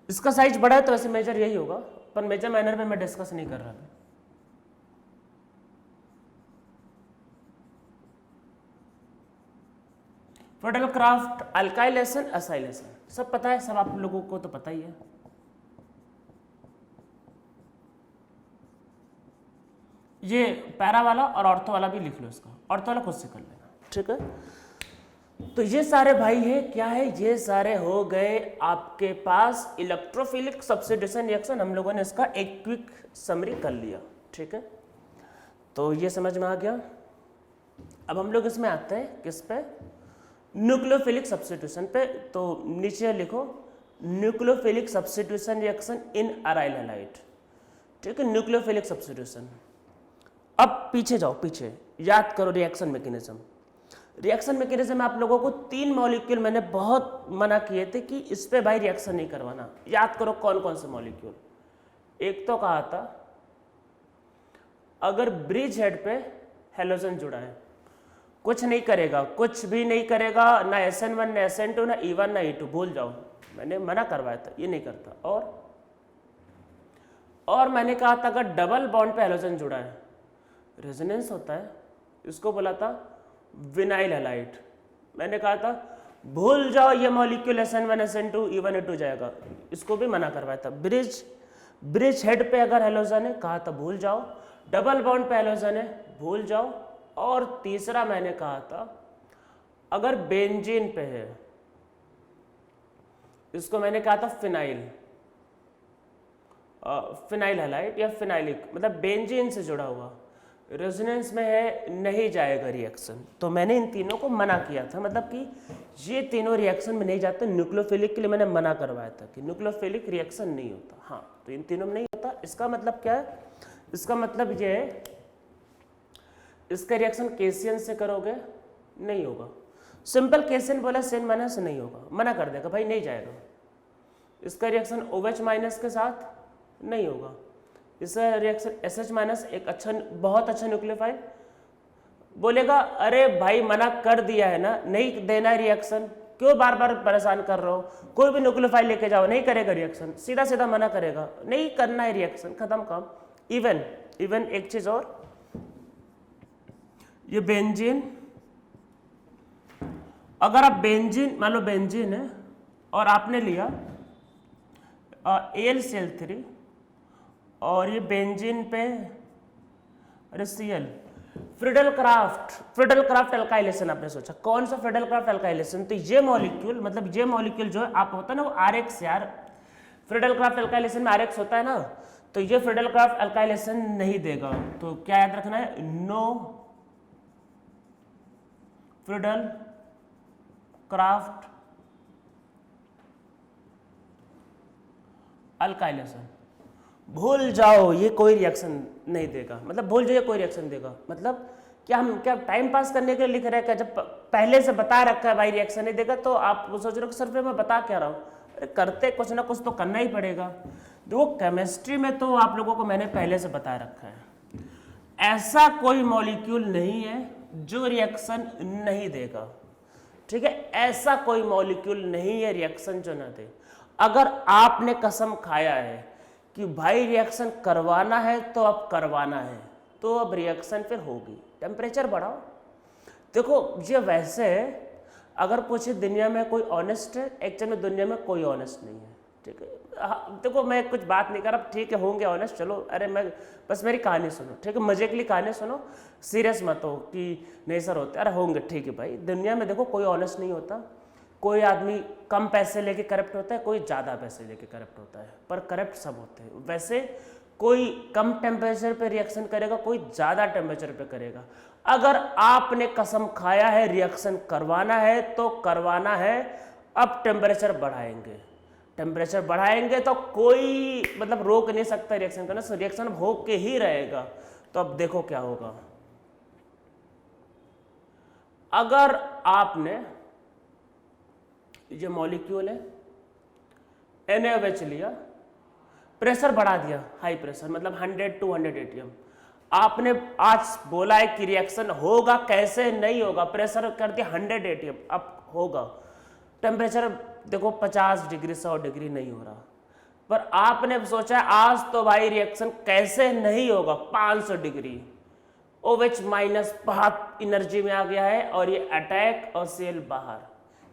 Speaker 1: इसका साइज बड़ा है तो वैसे मेजर यही होगा, पर मेजर माइनर में मैं डिस्कस नहीं कर रहा था। फ्रीडल क्राफ्ट, अल्काइलेशन, एसाइलेशन, सब पता है, सब आप लोगों को तो पता ही है। ये पैरा वाला और ऑर्थो वाला भी लिख लो, इसका ऑर्थो वाला खुद से कर लेना, ठीक है। तो ये सारे भाई है, क्या है, ये सारे हो गए आपके पास इलेक्ट्रोफिलिक सब्स्टिट्यूशन रिएक्शन, हम लोगों ने इसका एक क्विक समरी कर लिया, ठीक है। तो ये समझ में आ गया। अब हम लोग इसमें आते हैं किस पे, न्यूक्लियोफिलिक सब्स्टिट्यूशन पे। तो नीचे लिखो न्यूक्लियोफिलिक सब्स्टिट्यूशन रिएक्शन इन अराइल हैलाइड, ठीक है, न्यूक्लियोफिलिक सब्स्टिट्यूशन। अब पीछे जाओ, पीछे याद करो रिएक्शन मैकेनिज्म। रिएक्शन मैकेनिज्म में आप लोगों को 3 मॉलिक्यूल मैंने बहुत मना किए थे कि इस पे भाई रिएक्शन नहीं करवाना, याद करो कौन कौन से मॉलिक्यूल। एक तो कहा था अगर ब्रिज हेड पे हेलोजन जुड़ा है कुछ नहीं करेगा, कुछ भी नहीं करेगा, ना SN1 ना SN2 ना E1 ना E2, भूल जाओ, मैंने मना करवाया था, ये नहीं करता। और मैंने कहा था अगर डबल बॉन्ड पे हेलोजन जुड़ा है रेजोनेंस होता है, इसको बोला था विनाइल हैलाइड। मैंने कहा था भूल जाओ ये molecule SN1 SN2 E1 E2 जाएगा, इसको भी मना करवाया था। ब्रिज हेड पे अगर हेलोजन है कहा था भूल जाओ, डबल बॉन्ड पे हैलोजन है, भूल जाओ। और तीसरा मैंने कहा था अगर बेंजीन पे है, इसको मैंने कहा था फिनाइल, फिनाइल हैलाइड या फिनाइलिक, मतलब बेंजीन से जुड़ा हुआ, रेजोनेंस में है, नहीं जाएगा रिएक्शन। तो मैंने इन तीनों को मना किया था, मतलब कि ये तीनों रिएक्शन में नहीं जाते। न्यूक्लियोफिलिक के लिए मैंने मना करवाया था कि न्यूक्लियोफिलिक रिएक्शन नहीं होता। हाँ, तो इन तीनों में नहीं होता। इसका मतलब क्या है? इसका मतलब ये है इसका रिएक्शन केसियन से करोगे नहीं होगा। सिंपल केसियन बोला सेन माइनस नहीं होगा, मना कर देगा भाई, नहीं जाएगा। इसका रिएक्शन OH माइनस के साथ नहीं होगा। इसका रिएक्शन SH माइनस एक अच्छा, बहुत अच्छा न्यूक्लियोफाइल, बोलेगा अरे भाई मना कर दिया है ना, नहीं देना है रिएक्शन, क्यों बार बार परेशान कर रहे हो? कोई भी न्यूक्लियोफाइल लेके जाओ, नहीं करेगा रिएक्शन, सीधा सीधा मना करेगा, नहीं करना है रिएक्शन, खत्म काम। इवन एक चीज और, ये बेंजीन, अगर आप बेंजीन, मान लो बेंजीन है और आपने लिया AlCl3 और ये बेंजीन पे अरे Cl, फ्रिडल-क्राफ्ट एल्काइलेशन आपने सोचा, कौन सा फ्रिडल-क्राफ्ट एल्काइलेशन? तो ये मॉलिक्यूल, मतलब ये मॉलिक्यूल जो है आप होता है ना वो RX, यार फ्रिडल-क्राफ्ट एल्काइलेशन में RX होता है ना, तो ये फ्रिडल-क्राफ्ट एल्काइलेशन नहीं देगा। तो क्या याद रखना है? नो फ्रिडल-क्राफ्ट एल्काइलेशन, भूल जाओ, ये कोई रिएक्शन नहीं देगा। मतलब भूल जाओ, ये कोई रिएक्शन देगा, मतलब क्या हम क्या टाइम पास करने के लिए लिख रहे हैं क्या? जब पहले से बता रखा है भाई रिएक्शन नहीं देगा, तो आप सोच रहे हो कि सर मैं बता क्या रहा हूँ? अरे करते कुछ ना कुछ तो करना ही पड़ेगा। देखो केमिस्ट्री में तो आप लोगों को मैंने पहले से बता रखा है, ऐसा कोई मॉलिक्यूल नहीं है जो रिएक्शन नहीं देगा, ठीक है? ऐसा कोई मॉलिक्यूल नहीं है रिएक्शन जो ना दे। अगर आपने कसम खाया है कि भाई रिएक्शन करवाना है तो अब करवाना है, तो अब रिएक्शन फिर होगी। टेम्परेचर बढ़ाओ। देखो ये वैसे है, अगर पूछे दुनिया में कोई ऑनेस्ट है, एक्चुअल में दुनिया में कोई ऑनेस्ट नहीं है, ठीक है? देखो मैं कुछ बात नहीं कर रहा, ठीक है होंगे ऑनेस्ट, चलो, अरे मैं बस मेरी कहानी सुनो, ठीक है? मजे के लिए कहानी सुनो, सीरियस मत हो कि नहीं सर होते, अरे होंगे, ठीक है भाई। दुनिया में देखो कोई ऑनेस्ट नहीं होता, कोई आदमी कम पैसे लेके करप्ट होता है, कोई ज़्यादा पैसे लेके करप्ट होता है, पर करप्ट सब होते हैं। वैसे कोई कम टेम्परेचर पे रिएक्शन करेगा, कोई ज़्यादा टेम्परेचर पे करेगा। अगर आपने कसम खाया है रिएक्शन करवाना है तो करवाना है, अब टेम्परेचर बढ़ाएंगे, टेम्परेचर बढ़ाएंगे तो कोई मतलब रोक नहीं सकता रिएक्शन करना, सो रिएक्शन हो के ही रहेगा। तो अब देखो क्या होगा, अगर आपने ये मॉलिक्यूल है NaOH लिया, प्रेशर बढ़ा दिया, हाई प्रेशर मतलब 100 to 100 atm, आपने आज बोला है कि रिएक्शन होगा, कैसे नहीं होगा, प्रेशर कर दिया 100 atm, अब होगा। टेम्परेचर देखो 50 डिग्री 100 डिग्री नहीं हो रहा, पर आपने सोचा आज तो भाई रिएक्शन कैसे नहीं होगा, 500 डिग्री, OH माइनस बहुत एनर्जी में आ गया है और ये अटैक और सेल बाहर,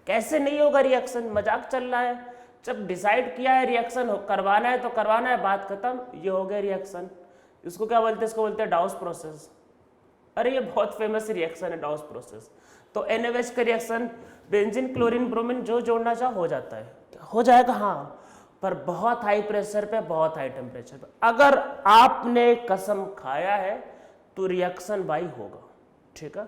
Speaker 1: कैसे नहीं होगा रिएक्शन? मजाक चल रहा है? जब डिसाइड किया है रिएक्शन करवाना है तो करवाना है, बात खत्म, ये हो गया रिएक्शन। इसको क्या बोलते हैं? इसको बोलते हैं डाउस प्रोसेस। अरे ये बहुत फेमस रिएक्शन है डाउस प्रोसेस। तो NaOH का रिएक्शन बेंजीन क्लोरीन ब्रोमीन जो जोड़ना चाहो हो जाता है, हो जाएगा, हाँ, पर बहुत हाई प्रेशर पे, बहुत हाई टेम्परेचर पे। अगर आपने कसम खाया है तो रिएक्शन भाई होगा, ठीक है?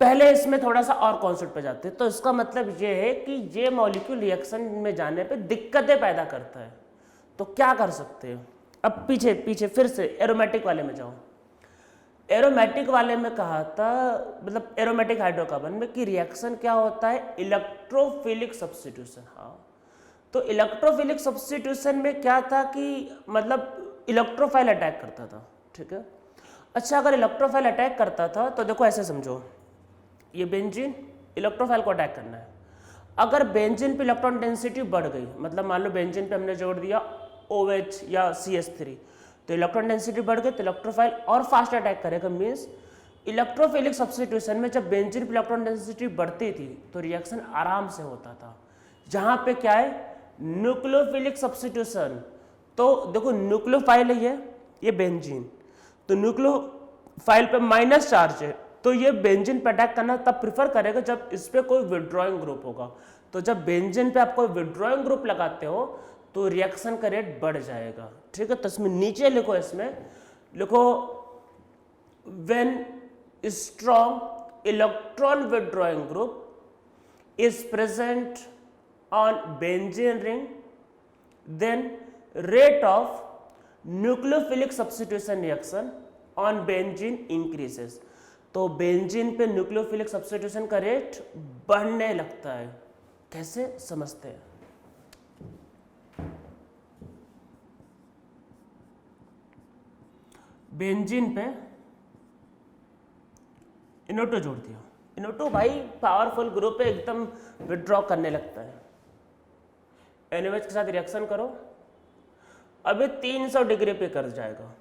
Speaker 1: पहले इसमें थोड़ा सा और कॉन्सेप्ट पे जाते हैं। तो इसका मतलब ये है कि ये मॉलिक्यूल रिएक्शन में जाने पे दिक्कतें पैदा करता है, तो क्या कर सकते हैं? अब पीछे फिर से एरोमेटिक वाले में जाओ। एरोमेटिक वाले में कहा था, मतलब एरोमेटिक हाइड्रोकार्बन में, कि रिएक्शन क्या होता है? Electrophilic substitution. हाँ, तो इलेक्ट्रोफिलिक सब्स्टिट्यूशन में क्या था कि मतलब इलेक्ट्रोफाइल अटैक करता था, ठीक है? अच्छा, अगर इलेक्ट्रोफाइल अटैक करता था तो देखो ऐसे समझो, ये बेंजीन इलेक्ट्रोफाइल को अटैक करना है। अगर बेंजीन पे इलेक्ट्रॉन डेंसिटी बढ़ गई, मतलब मान लो बेंजीन पे हमने जोड़ दिया OH या CH3, तो इलेक्ट्रॉन डेंसिटी बढ़ गई तो इलेक्ट्रोफाइल और फास्ट अटैक करेगा। मीन्स इलेक्ट्रोफिलिक सब्स्टिट्यूशन में जब बेंजीन पे इलेक्ट्रॉन डेंसिटी बढ़ती थी तो रिएक्शन आराम से होता था। जहाँ पे क्या है? Nucleophilic substitution. तो देखो न्यूक्लियोफाइल है ये बेंजीन, तो न्यूक्लियोफाइल पे माइनस चार्ज है, तो ये बेंजीन पे अटैक करना तब प्रिफर करेगा जब इस पे कोई विड्रॉइंग ग्रुप होगा। तो जब बेंजीन पे आप कोई विड्रॉइंग ग्रुप लगाते हो तो रिएक्शन का रेट बढ़ जाएगा। ठीक है, तो इसमें नीचे लिखो, इसमें लिखो when strong electron withdrawing group is present on benzene ring then rate of nucleophilic substitution reaction on benzene increases। तो बेंजीन पे न्यूक्लियोफिलिक सब्स्टिट्यूशन का रेट बढ़ने लगता है। कैसे समझते हैं? बेंजीन पे NO2 जोड़ दिया, NO2 भाई पावरफुल ग्रुप है, एकदम विड्रॉ करने लगता है। NaOH के साथ रिएक्शन करो, अभी 300 डिग्री पे कर जाएगा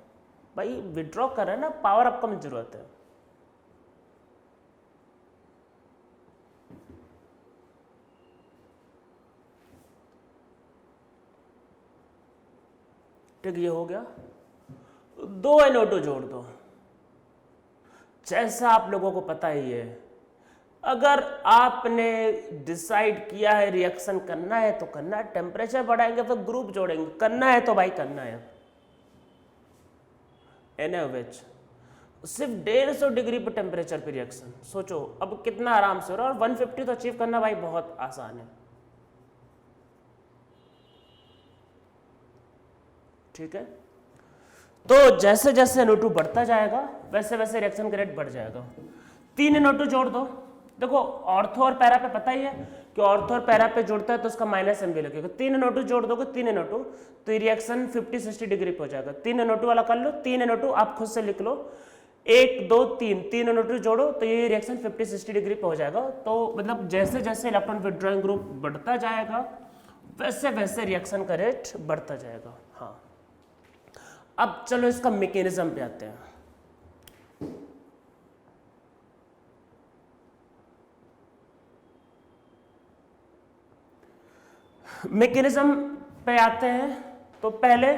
Speaker 1: भाई, विड्रॉ कर रहा है ना, पावर अप कम जरूरत है। ठीक, ये हो गया। 2 NO2 जोड़ दो। जैसा आप लोगों को पता ही है, अगर आपने डिसाइड किया है रिएक्शन करना है तो करना है, टेम्परेचर बढ़ाएंगे तो ग्रुप जोड़ेंगे, करना है तो भाई करना है। NaOH सिर्फ 150 डिग्री पर टेम्परेचर पे रिएक्शन, सोचो अब कितना आराम से हो रहा है। और 150 तो अचीव करना भाई बहुत आसान है। ठीक है, तो जैसे जैसे NO2 बढ़ता जाएगा वैसे वैसे रिएक्शन का रेट बढ़ जाएगा। 3 NO2 जोड़ दो। देखो ऑर्थो और पैरा पे पता ही है कि ऑर्थो और पैरा पे जोड़ता है तो उसका माइनस एम भी लगेगा। 3 NO2 जोड़ दोगे, 3 NO2, तो ये रिएक्शन 50-60 डिग्री पे हो जाएगा। 3 NO2 वाला कर लो, 3 NO2 आप खुद से लिख लो, 1 2 3 NO2 जोड़ो तो ये रिएक्शन 50-60 डिग्री पे हो जाएगा। तो मतलब जैसे जैसे इलेक्ट्रॉन विड्रॉइंग ग्रुप बढ़ता जाएगा वैसे वैसे रिएक्शन का रेट बढ़ता जाएगा। हाँ, अब चलो इसका मैकेनिज्म पे आते हैं। मैकेनिज्म पे आते हैं तो पहले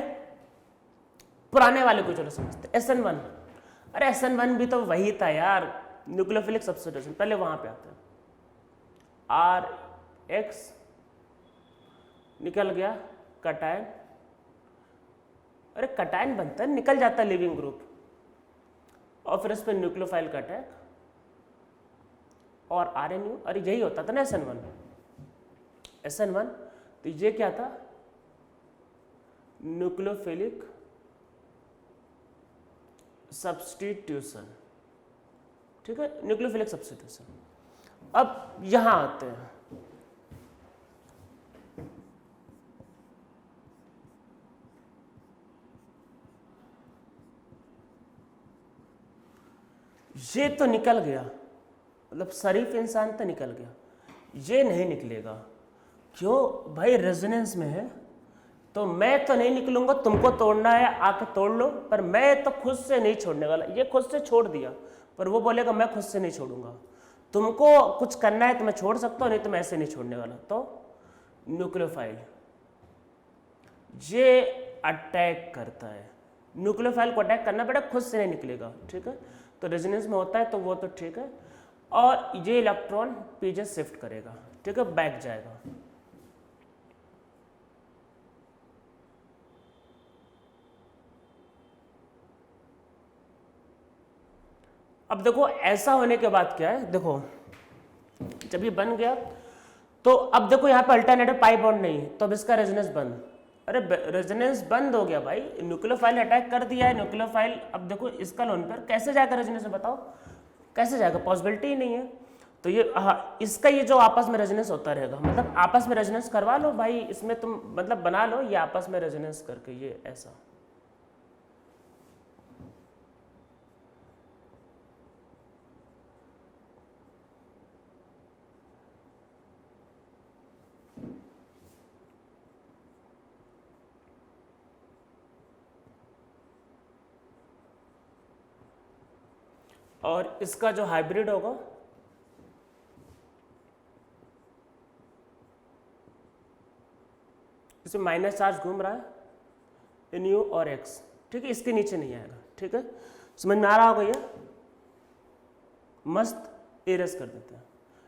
Speaker 1: पुराने वाले को चलो समझते हैं। SN1, अरे SN1 भी तो वही था यार, न्यूक्लियोफिलिक सब्स्टिट्यूशन। पहले वहां पे आते हैं। RX निकल गया कटायन, अरे कटायन बनता है, निकल जाता है लिविंग ग्रुप, और फिर इस पर न्यूक्लियोफाइल का अटैक और RNU। अरे यही होता था ना SN1। तो ये क्या था? Nucleophilic substitution. ठीक है, न्यूक्लियोफिलिक सब्स्टिट्यूशन। अब यहां आते हैं। ये तो निकल गया, मतलब शरीफ इंसान तो निकल गया, ये नहीं निकलेगा। क्यों भाई? रेजोनेंस में है, तो मैं तो नहीं निकलूंगा, तुमको तोड़ना है आके तोड़ लो, पर मैं तो खुद से नहीं छोड़ने वाला। ये खुद से छोड़ दिया, पर वो बोलेगा मैं खुद से नहीं छोड़ूंगा। तुमको कुछ करना है तो मैं छोड़ सकता हूँ, नहीं तो मैं ऐसे नहीं छोड़ने वाला। तो न्यूक्लियोफाइल ये अटैक करता है, न्यूक्लियोफाइल को अटैक करना पड़ेगा, खुद से नहीं निकलेगा। ठीक है, तो रेजोनेंस में होता है तो वो तो ठीक है। और ये इलेक्ट्रॉन पीछे शिफ्ट करेगा, ठीक है, बैक जाएगा। अब देखो ऐसा होने के बाद क्या है, देखो जब ये बन गया तो अब देखो यहाँ पे अल्टरनेटिव पाई बॉन्ड नहीं है, तो अब इसका रेजोनेंस बंद। अरे रेजोनेंस बंद हो गया भाई, न्यूक्लियोफाइल अटैक कर दिया है, न्यूक्लियोफाइल। अब देखो इसका लोन पर कैसे जाएगा रेजोनेंस में, बताओ कैसे जाएगा? पॉसिबिलिटी ही नहीं है। तो ये इसका ये जो आपस में रेजोनेंस होता रहेगा, मतलब आपस में रेजोनेंस करवा लो भाई, इसमें तुम मतलब बना लो ये आपस में रेजोनेंस करके, ये ऐसा। और इसका जो हाइब्रिड होगा इसमें माइनस चार्ज घूम रहा है NU और X, ठीक है, इसके नीचे नहीं आएगा। ठीक है, समझ में आ रहा होगा ये? मस्त इरेज कर देते हैं,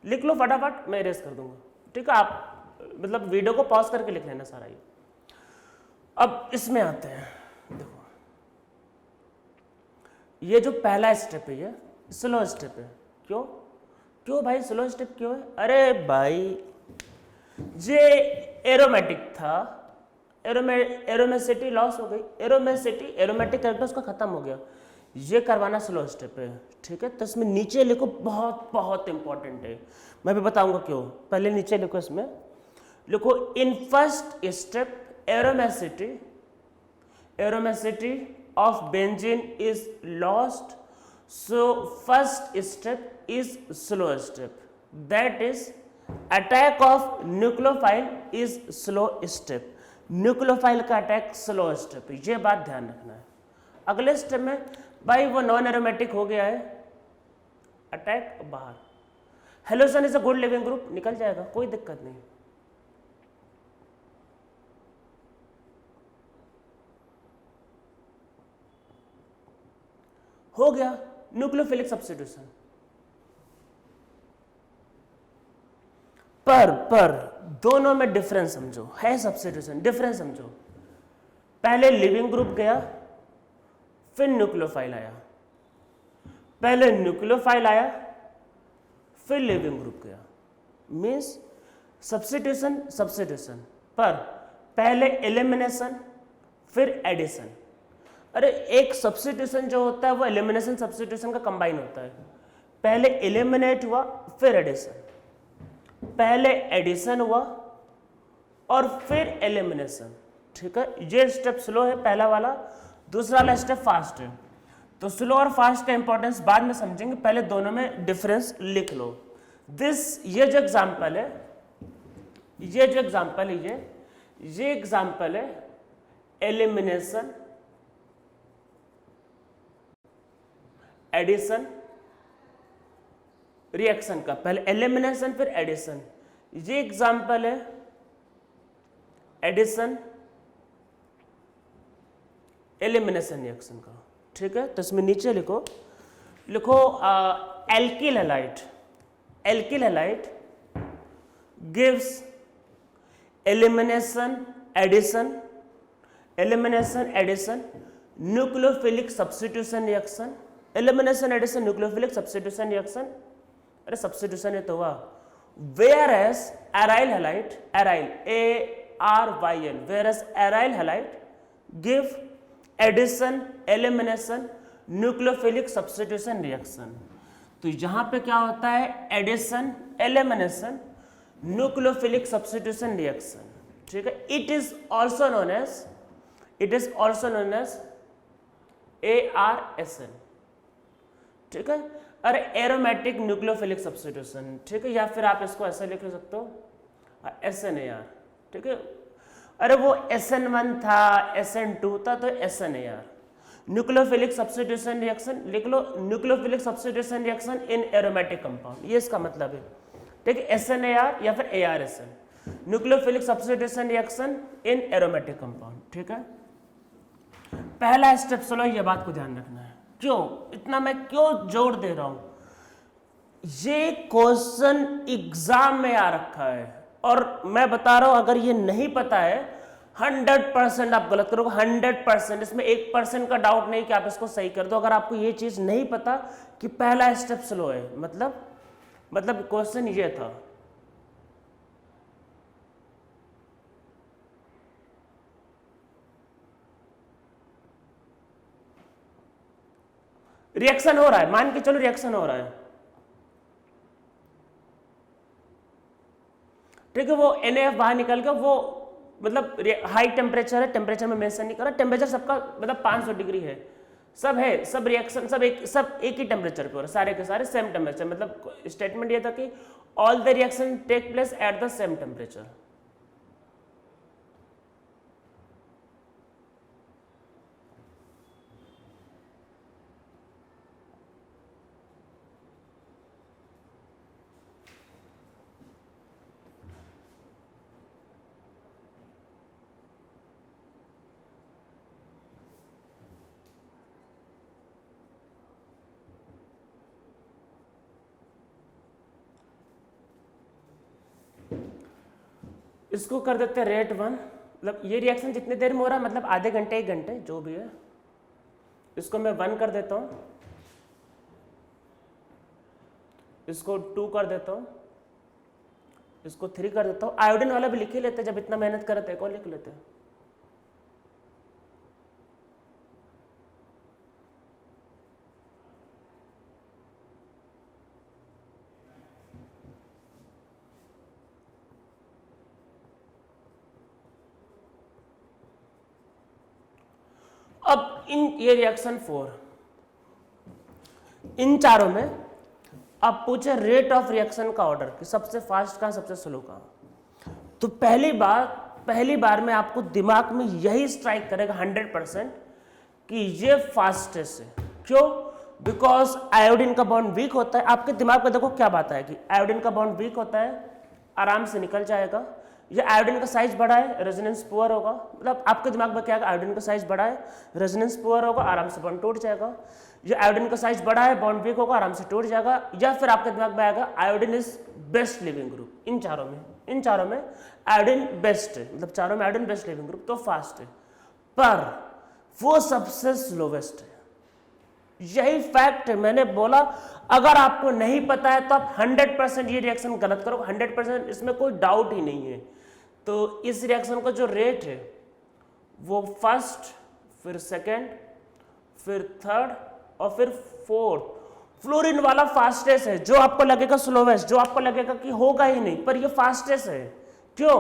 Speaker 1: लिख लो फटाफट, मैं इरेज कर दूंगा, ठीक है? आप मतलब वीडियो को पॉज करके लिख लेना सारा ये। अब इसमें आते हैं, देखो ये जो पहला स्टेप है ये स्लो स्टेप है। क्यों क्यों भाई स्लो स्टेप क्यों है? अरे भाई ये एरोमेटिक था, एरोमेसिटी लॉस हो गई, एरोमेटिक कैरेक्टर उसका खत्म हो गया, ये करवाना स्लो स्टेप है, ठीक है? तो इसमें नीचे लिखो, बहुत बहुत इंपॉर्टेंट है, मैं भी बताऊंगा क्यों। पहले नीचे लिखो, इसमें लिखो in first step aromaticity of benzene is lost, so first step is slow step, that is attack of nucleophile is slow step. Nucleophile का अटैक स्लो स्टेप, ये बात ध्यान रखना है। अगले स्टेप में भाई वो नॉन एरोमेटिक हो गया है, अटैक बाहर, halogen is a good leaving group, निकल जाएगा, कोई दिक्कत नहीं। हो गया न्यूक्लियोफिलिक सब्स्टिट्यूशन। पर दोनों में डिफरेंस समझो, है सब्स्टिट्यूशन, डिफरेंस समझो। पहले लिविंग ग्रुप गया, फिर न्यूक्लियोफाइल आया, पहले न्यूक्लियोफाइल आया, फिर लिविंग ग्रुप गया, मीन्स सब्स्टिट्यूशन पर पहले एलिमिनेशन फिर एडिशन। अरे एक सब्स्टिट्यूशन जो होता है वो एलिमिनेशन सब्स्टिट्यूशन का कंबाइन होता है, पहले एलिमिनेट हुआ फिर एडिशन, पहले एडिशन हुआ और फिर एलिमिनेशन, ठीक है? ये स्टेप स्लो है पहला वाला, दूसरा वाला स्टेप फास्ट है। तो स्लो और फास्ट का इंपॉर्टेंस बाद में समझेंगे, पहले दोनों में डिफरेंस लिख लो। ये जो एग्जांपल है, ये एग्जांपल है एलिमिनेशन एडिशन रिएक्शन का, पहले एलिमिनेशन फिर एडिशन। ये एग्जांपल है एडिशन एलिमिनेशन रिएक्शन का, ठीक है? तो इसमें नीचे लिखो alkyl halide gives elimination addition nucleophilic substitution reaction, elimination addition nucleophilic substitution reaction, अरे सब्स्टिट्यूशन है तो वाह। Whereas aryl halide, aryl ARYL, whereas aryl halide give addition elimination nucleophilic substitution reaction. तो यहां पे क्या होता है? Addition elimination nucleophilic substitution reaction, ठीक है? It is also known as ARSN, ठीक है? अरे एरोमेटिक न्यूक्लियोफिलिक सब्स्टिट्यूशन, ठीक है? या फिर आप इसको ऐसे लिख सकते हो SNAR, ठीक है? अरे वो SN1 था, SN2 था, तो SNAR न्यूक्लियोफिलिक सब्स्टिट्यूशन रिएक्शन लिख लो, nucleophilic substitution reaction in aromatic compound, ये इसका मतलब है, ठीक है? SNAR या फिर ARSN nucleophilic substitution reaction in aromatic compound, ठीक है? पहला स्टेप स्लो, ये बात को ध्यान रखना है। क्यों इतना मैं क्यों जोर दे रहा हूं? ये क्वेश्चन एग्जाम में आ रखा है और मैं बता रहा हूं, अगर ये नहीं पता है 100% आप गलत करोगे, 100%, इसमें 1% का डाउट नहीं कि आप इसको सही कर दो। अगर आपको ये चीज नहीं पता कि पहला स्टेप स्लो है, मतलब क्वेश्चन ये था। रिएक्शन हो रहा है, मान के चलो रिएक्शन हो रहा है, ठीक है? वो NaF बाहर निकल के वो मतलब हाई टेम्परेचर है, टेम्परेचर में मेंशन नहीं कर रहा, टेम्परेचर सबका मतलब 500 डिग्री है, सब है, सब रिएक्शन सब एक ही टेम्परेचर पे हो रहा है, सारे के सारे सेम टेम्परेचर। मतलब स्टेटमेंट ये था कि all the reaction take place at the same temperature. इसको कर देते हैं रेट 1, मतलब ये रिएक्शन जितनी देर में हो रहा है, मतलब आधे घंटे 1 घंटे जो भी है, इसको मैं 1 कर देता हूँ, इसको 2 कर देता हूँ, इसको 3 कर देता हूँ। आयोडीन वाला भी लिख ही लेते हैं, जब इतना मेहनत करते हैं, एक और लिख लेते हैं। अब ये रिएक्शन 4, इन चारों में आप पूछे रेट ऑफ रिएक्शन का ऑर्डर कि सबसे फास्ट कहां सबसे स्लो कहां, तो पहली बार में आपको दिमाग में यही स्ट्राइक करेगा 100% कि ये फास्टेस्ट है। क्यों? बिकॉज आयोडीन का बॉन्ड वीक होता है। आपके दिमाग में देखो क्या बात है कि आयोडीन का बॉन्ड वीक होता है, आराम से निकल जाएगा। ये आयोडीन का साइज बड़ा है, रेजोनेंस पुअर होगा, मतलब आपके दिमाग में क्या है, आयोडीन का साइज बड़ा है, रेजोनेंस पुअर होगा, आराम से बॉन्ड टूट जाएगा। ये आयोडीन का साइज बड़ा है, बॉन्ड वीक होगा, आराम से टूट जाएगा। या फिर आपके दिमाग में आएगा iodine is best living group. इन चारों में आयोडीन बेस्ट है, मतलब चारों में आयोडीन बेस्ट लिविंग ग्रुप, तो फास्ट है, पर वो सबसे स्लोवेस्ट है। यही फैक्ट है। मैंने बोला अगर आपको नहीं पता है तो आप 100% ये रिएक्शन गलत करोगे, 100%, इसमें कोई डाउट ही नहीं है। तो इस रिएक्शन का जो रेट है वो फर्स्ट, फिर सेकंड, फिर थर्ड और फिर फोर्थ। फ्लोरीन वाला फास्टेस्ट है, जो आपको लगेगा स्लोवेस्ट, जो आपको लगेगा कि होगा ही नहीं, पर ये फास्टेस्ट है। क्यों?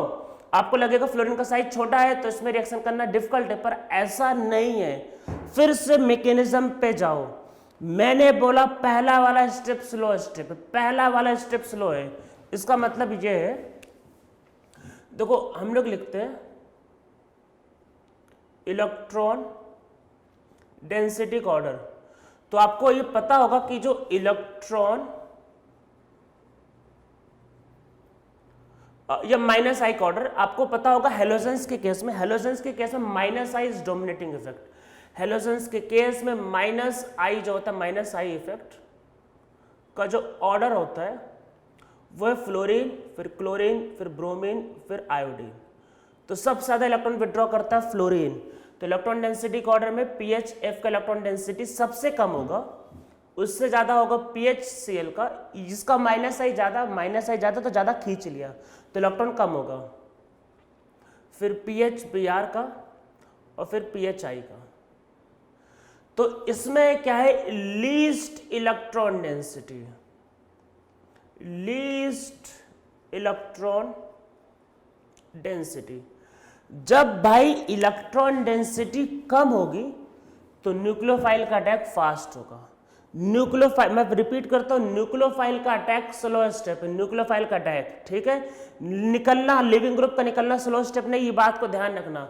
Speaker 1: आपको लगेगा फ्लोरीन का साइज छोटा है तो इसमें रिएक्शन करना डिफिकल्ट है, पर ऐसा नहीं है। फिर से मैकेनिज्म पे जाओ। मैंने बोला पहला वाला स्टेप स्लो स्टेप है, पहला वाला स्टेप स्लो है। इसका मतलब ये है, देखो हम लोग लिखते हैं इलेक्ट्रॉन डेंसिटी का ऑर्डर, तो आपको ये पता होगा कि जो इलेक्ट्रॉन या माइनस आई का ऑर्डर आपको पता होगा। हेलोजेंस के केस में minus I is dominating effect. Halogens के केस में माइनस आई जो होता है, माइनस आई इफेक्ट का जो ऑर्डर होता है वो है फ्लोरीन, फिर क्लोरीन, फिर ब्रोमीन, फिर आयोडीन। तो सबसे ज्यादा इलेक्ट्रॉन विड्रॉ करता है फ्लोरीन। तो इलेक्ट्रॉन डेंसिटी के ऑर्डर में पीएचएफ का इलेक्ट्रॉन डेंसिटी सबसे कम होगा, उससे ज्यादा होगा पीएचसीएल का, जिसका माइनस आई ज्यादा तो ज्यादा खींच लिया तो इलेक्ट्रॉन कम होगा, फिर पीएचबीआर का और फिर पीएचआई का। तो इसमें क्या है, least electron density, least electron density. जब भाई इलेक्ट्रॉन डेंसिटी कम होगी तो न्यूक्लियोफाइल का अटैक फास्ट होगा। न्यूक्लियोफाइल, मैं रिपीट करता हूं, न्यूक्लियोफाइल का अटैक स्लो स्टेप है, न्यूक्लियोफाइल का अटैक, ठीक है। निकलना, लिविंग ग्रुप का निकलना स्लो स्टेप नहीं, ये बात को ध्यान रखना।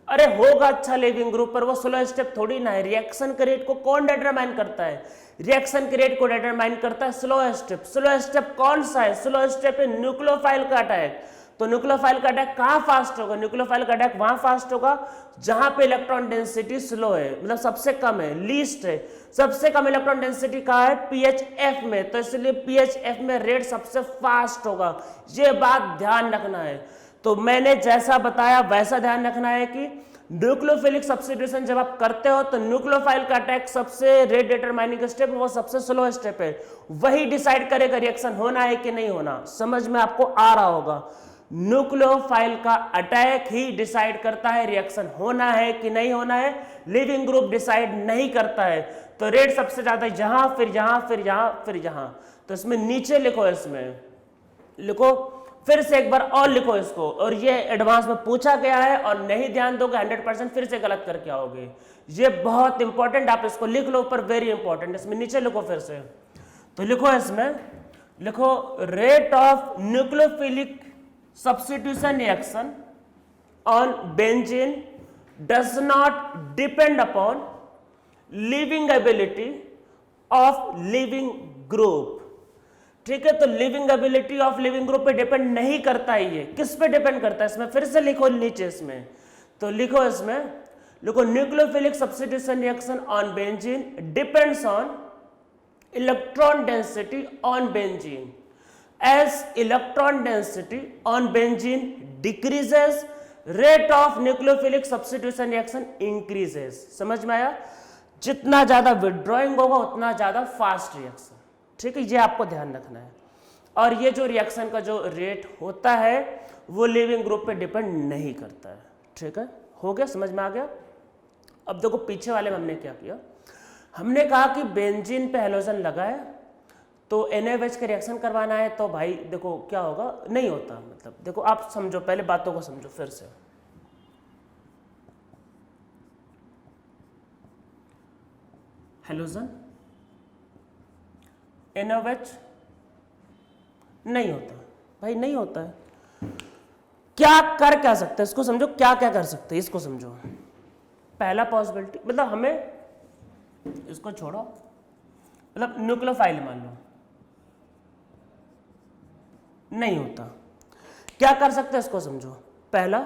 Speaker 1: अरे होगा अच्छा लिविंग ग्रुप, पर वो स्लो स्टेप थोड़ी ना है। रिएक्शन के रेट को कौन डिटरमाइन करता है? रिएक्शन के रेट को डिटरमाइन करता है स्लो स्टेप। स्लो स्टेप कौन सा है? स्लो स्टेप है न्यूक्लियोफाइल का अटैक। तो न्यूक्लियोफाइल का अटैक कहां फास्ट होगा? न्यूक्लियोफाइल का अटैक वहां फास्ट होगा जहां पे इलेक्ट्रॉन डेंसिटी स्लो है, मतलब सबसे कम है, लीस्ट है। सबसे कम इलेक्ट्रॉन डेंसिटी कहां है? पीएचएफ में। तो इसलिए पीएचएफ में रेट सबसे फास्ट होगा, ये बात ध्यान रखना है। तो मैंने जैसा बताया वैसा ध्यान रखना है कि न्यूक्लियोफिलिक सब्स्टिट्यूशन जब आप करते हो तो न्यूक्लियोफाइल का अटैक सबसे रेट डिटरमाइनिंग स्टेप, वो सबसे स्लो स्टेप है, वही डिसाइड करेगा रिएक्शन होना है कि नहीं होना। समझ में आपको आ रहा होगा, न्यूक्लियोफाइल का अटैक ही डिसाइड करता है रिएक्शन होना है कि नहीं होना है, लिविंग ग्रुप डिसाइड नहीं करता है। तो रेट सबसे ज्यादा यहां, फिर यहां, फिर यहां, फिर यहां। तो इसमें नीचे लिखो, इसमें लिखो, फिर से एक बार और लिखो इसको। और ये एडवांस में पूछा गया है और नहीं ध्यान दोगे 100% फिर से गलत करके आओगे। ये बहुत इंपॉर्टेंट, आप इसको लिख लो ऊपर, वेरी इंपॉर्टेंट। इसमें नीचे लिखो फिर से, तो लिखो, इसमें लिखो, rate of nucleophilic substitution reaction on benzene does not depend upon living ability of living group। ठीक है, तो living ability of leaving group पे डिपेंड नहीं करता है। ये किस पे डिपेंड करता है? इसमें फिर से लिखो नीचे, इसमें तो लिखो, इसमें लिखो, nucleophilic substitution reaction on benzene depends on electron density on benzene as electron density on benzene decreases, rate of nucleophilic substitution reaction increases. समझ में आया? जितना ज्यादा विड्रॉइंग होगा उतना ज्यादा फास्ट रिएक्शन, ठीक है, ये आपको ध्यान रखना है। और ये जो रिएक्शन का जो रेट होता है वो लिविंग ग्रुप पे डिपेंड नहीं करता है, ठीक है, हो गया, समझ में आ गया। अब देखो पीछे वाले में हमने क्या किया, हमने कहा कि बेंजीन पे हेलोजन लगा है तो NaOH का रिएक्शन करवाना है, तो भाई देखो क्या होगा, नहीं होता। मतलब देखो आप समझो, पहले बातों को समझो फिर से। हेलोजन NaOH नहीं होता भाई, नहीं होता है। क्या कर क्या सकते हैं इसको समझो, क्या क्या कर सकते हैं इसको समझो। पहला पॉसिबिलिटी, मतलब हमें इसको छोड़ो, मतलब न्यूक्लियोफाइल मान लो नहीं होता, क्या कर सकते हैं इसको समझो। पहला,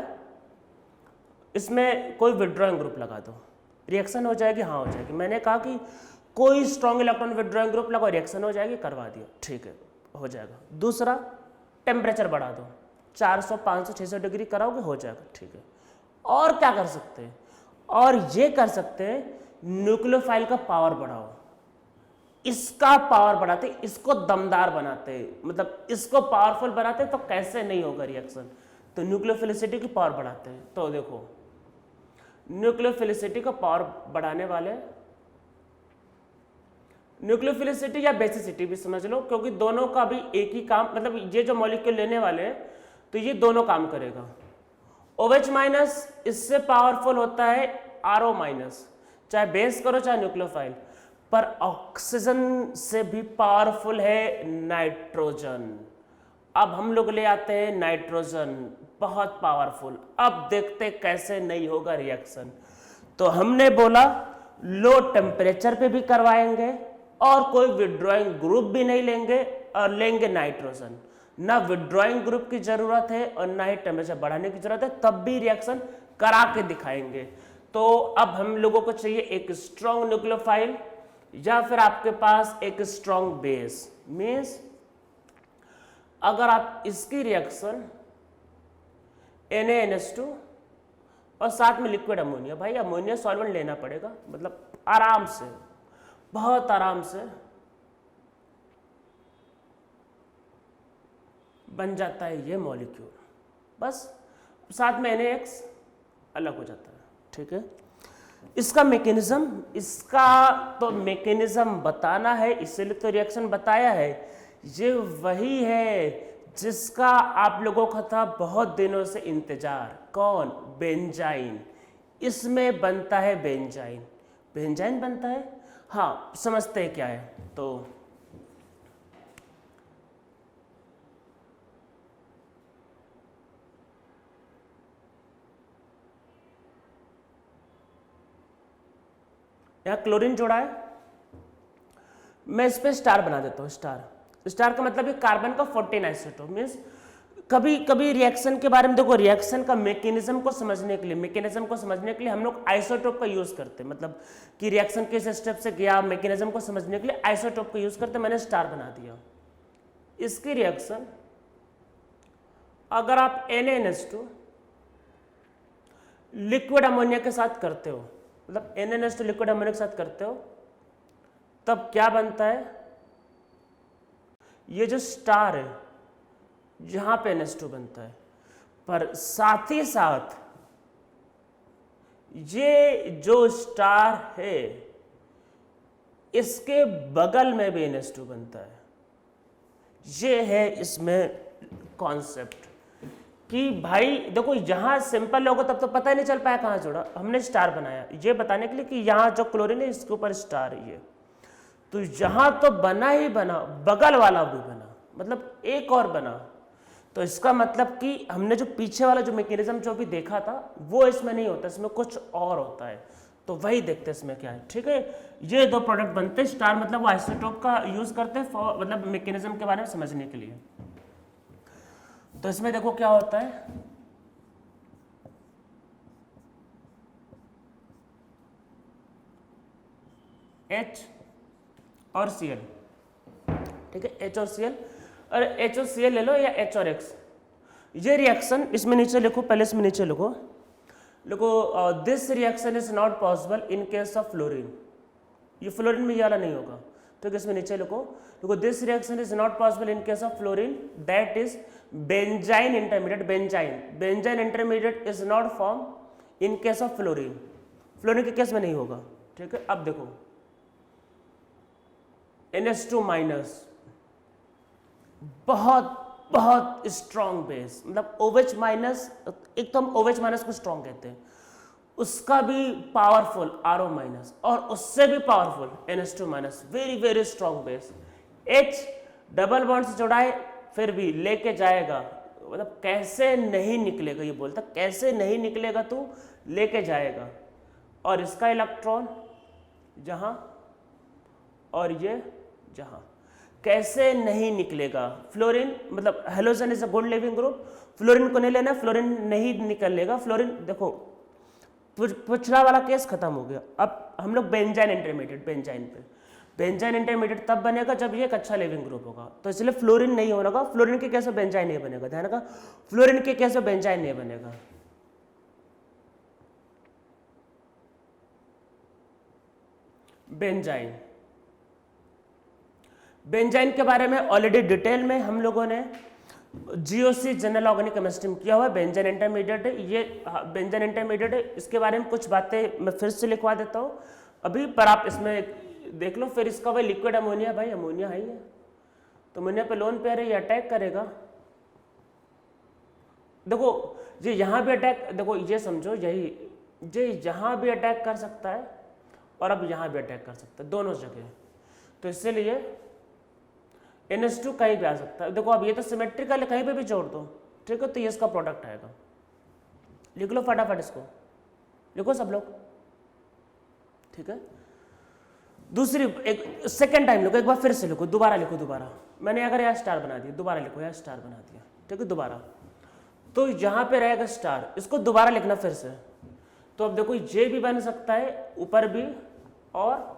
Speaker 1: इसमें कोई विड्रॉइंग ग्रुप लगा दो, रिएक्शन हो जाएगी, हाँ हो जाएगी। मैंने कहा कि कोई स्ट्रॉन्ग इलेक्ट्रॉन विड्रॉइंग ग्रुप लगाओ, रिएक्शन हो जाएगी, करवा दिया, ठीक है, हो जाएगा। दूसरा, टेम्परेचर बढ़ा दो, 400 500 600 डिग्री कराओगे, हो जाएगा, ठीक है। और क्या कर सकते हैं, और ये कर सकते हैं न्यूक्लियोफाइल का पावर बढ़ाओ, इसका पावर बढ़ाते, इसको दमदार बनाते, मतलब इसको पावरफुल बनाते, तो कैसे नहीं होगा रिएक्शन, तो न्यूक्लियोफिलिसिटी की पावर बढ़ाते हैं। तो देखो न्यूक्लियोफिलिसिटी का पावर बढ़ाने वाले, न्यूक्लियोफिलिसिटी या बेसिसिटी भी समझ लो, क्योंकि दोनों का भी एक ही काम, मतलब ये जो मॉलिक्यूल लेने वाले हैं तो ये दोनों काम करेगा। OH माइनस इससे पावरफुल होता है RO माइनस, चाहे बेस करो चाहे न्यूक्लियोफाइल, पर ऑक्सीजन से भी पावरफुल है नाइट्रोजन। अब हम लोग ले आते हैं नाइट्रोजन, बहुत पावरफुल। अब देखते कैसे नहीं होगा रिएक्शन। तो हमने बोला लो टेम्परेचर पे भी करवाएंगे और कोई विड्रॉइंग ग्रुप भी नहीं लेंगे, और लेंगे नाइट्रोजन। ना विड्रॉइंग ग्रुप की जरूरत है और ना ही टेम्परेचर बढ़ाने की जरूरत है, तब भी रिएक्शन करा के दिखाएंगे। तो अब हम लोगों को चाहिए एक स्ट्रॉन्ग न्यूक्लियोफाइल या फिर आपके पास एक स्ट्रॉन्ग बेस। मीन्स अगर आप इसकी रिएक्शन NaNH2 और साथ में लिक्विड अमोनिया, भाई अमोनिया सॉल्वेंट लेना पड़ेगा, मतलब आराम से, बहुत आराम से बन जाता है ये मॉलिक्यूल, बस साथ में NaX अलग हो जाता है, ठीक है। इसका मैकेनिज्म, इसका तो मैकेनिज्म बताना है, इसलिए तो रिएक्शन बताया है। ये वही है जिसका आप लोगों का था बहुत दिनों से इंतजार। कौन? बेंजाइन। इसमें बनता है बेंजाइन, बेंजाइन बनता है। हाँ, समझते हैं क्या है। तो यहाँ क्लोरीन जोड़ा है, मैं इस पे स्टार बना देता हूँ। स्टार का मतलब है कार्बन का 14 आइसोटोप। मीन्स कभी कभी रिएक्शन के बारे में देखो, रिएक्शन का मैकेनिज्म को समझने के लिए हम लोग आइसोटोप का यूज करते हैं, मतलब कि रिएक्शन किस स्टेप से गया, मैकेनिज्म को समझने के लिए आइसोटोप का यूज करते हैं। मैंने स्टार बना दिया। इसकी रिएक्शन अगर आप NaNH2 लिक्विड अमोनिया के साथ करते हो, मतलब NaNH2 लिक्विड अमोनिया के साथ करते हो, तब क्या बनता है? ये जो स्टार है जहां पे NH2 बनता है, पर साथ ही साथ ये जो स्टार है इसके बगल में भी NH2 बनता है। ये है इसमें कॉन्सेप्ट कि भाई देखो, यहां सिंपल होगा तब तो पता ही नहीं चल पाया कहां जोड़ा। हमने स्टार बनाया ये बताने के लिए कि यहां जो क्लोरीन है इसके ऊपर स्टार है ये, तो यहां तो बना ही बना, बगल वाला भी बना, मतलब एक और बना। तो इसका मतलब कि हमने जो पीछे वाला जो मैकेनिज्म जो भी देखा था वो इसमें नहीं होता, इसमें कुछ और होता है। तो वही देखते हैं इसमें क्या है, ठीक है। ये दो प्रोडक्ट बनते हैं। स्टार मतलब वो आइसोटोप का यूज करते हैं मतलब मैकेनिज्म के बारे में समझने के लिए। तो इसमें देखो क्या होता है, H और Cl, ठीक है, H और Cl। और HOCl ले लो या H और X, ये रिएक्शन इसमें नीचे लिखो, पहले इसमें नीचे लिखो this reaction is not possible in case of fluorine, ये फ्लोरीन में ये वाला नहीं होगा, ठीक है, इसमें नीचे लिखो this reaction is not possible in case of fluorine that is benzene intermediate, benzene intermediate is not form in case of fluorine, fluorine के केस में नहीं होगा, ठीक है। अब देखो NH2 माइनस बहुत बहुत स्ट्रॉन्ग बेस, मतलब OH माइनस, एक तो हम OH माइनस को स्ट्रॉन्ग कहते हैं, उसका भी पावरफुल RO माइनस और उससे भी powerful NH2 minus, very very strong base. H double bond से जुड़ाए फिर भी लेके जाएगा, मतलब कैसे नहीं निकलेगा, ये बोलता कैसे नहीं निकलेगा तू, लेके जाएगा। और इसका इलेक्ट्रॉन जहां और ये जहां, कैसे नहीं निकलेगा। फ्लोरीन मतलब halogen is a good leaving group, fluorine को नहीं लेना, फ्लोरीन नहीं निकलेगा। फ्लोरीन देखो पिछला वाला केस खत्म हो गया, अब हम लोग बेंजाइन इंटरमीडिएट, बेंजाइन इंटरमीडिएट तब बनेगा जब ये एक अच्छा लिविंग ग्रुप होगा, तो इसलिए फ्लोरीन नहीं होगा, फ्लोरीन के केस में बेंजाइन नहीं बनेगा, ध्यान रखा, फ्लोरीन के केस में बेंजाइन नहीं बनेगा। बेंजाइन के बारे में ऑलरेडी डिटेल में हम लोगों ने GOC जनरल ऑर्गेनिक केमिस्ट्री में किया हुआ है। बेंजाइन इंटरमीडिएट है ये, बेंजाइन इंटरमीडिएट है, इसके बारे में कुछ बातें मैं फिर से लिखवा देता हूँ अभी, पर आप इसमें देख लो। फिर इसका भाई लिक्विड अमोनिया, भाई अमोनिया है ही है, तो अमोनिया पे लोन पेयर है, ये अटैक करेगा। देखो ये यहाँ भी अटैक, देखो ये समझो यही, ये यहाँ भी अटैक कर सकता है और अब यहाँ भी अटैक कर सकता है, दोनों जगह, तो इसलिए NH2 कहीं भी आ सकता है। देखो अब ये तो सिमेट्रिकल है, कहीं पे भी जोड़ दो, ठीक है, तो ये इसका प्रोडक्ट आएगा। लिख लो फटाफट इसको, लिखो सब लोग, ठीक है। दूसरी एक सेकेंड टाइम लिखो, एक बार फिर से लिखो, दोबारा लिखो, दोबारा मैंने अगर यहाँ स्टार बना दिया, दोबारा लिखो, यहाँ स्टार बना दिया, ठीक है, दोबारा, तो यहाँ पे रहेगा स्टार, इसको दोबारा लिखना फिर से। तो अब देखो ये भी बन सकता है ऊपर भी, और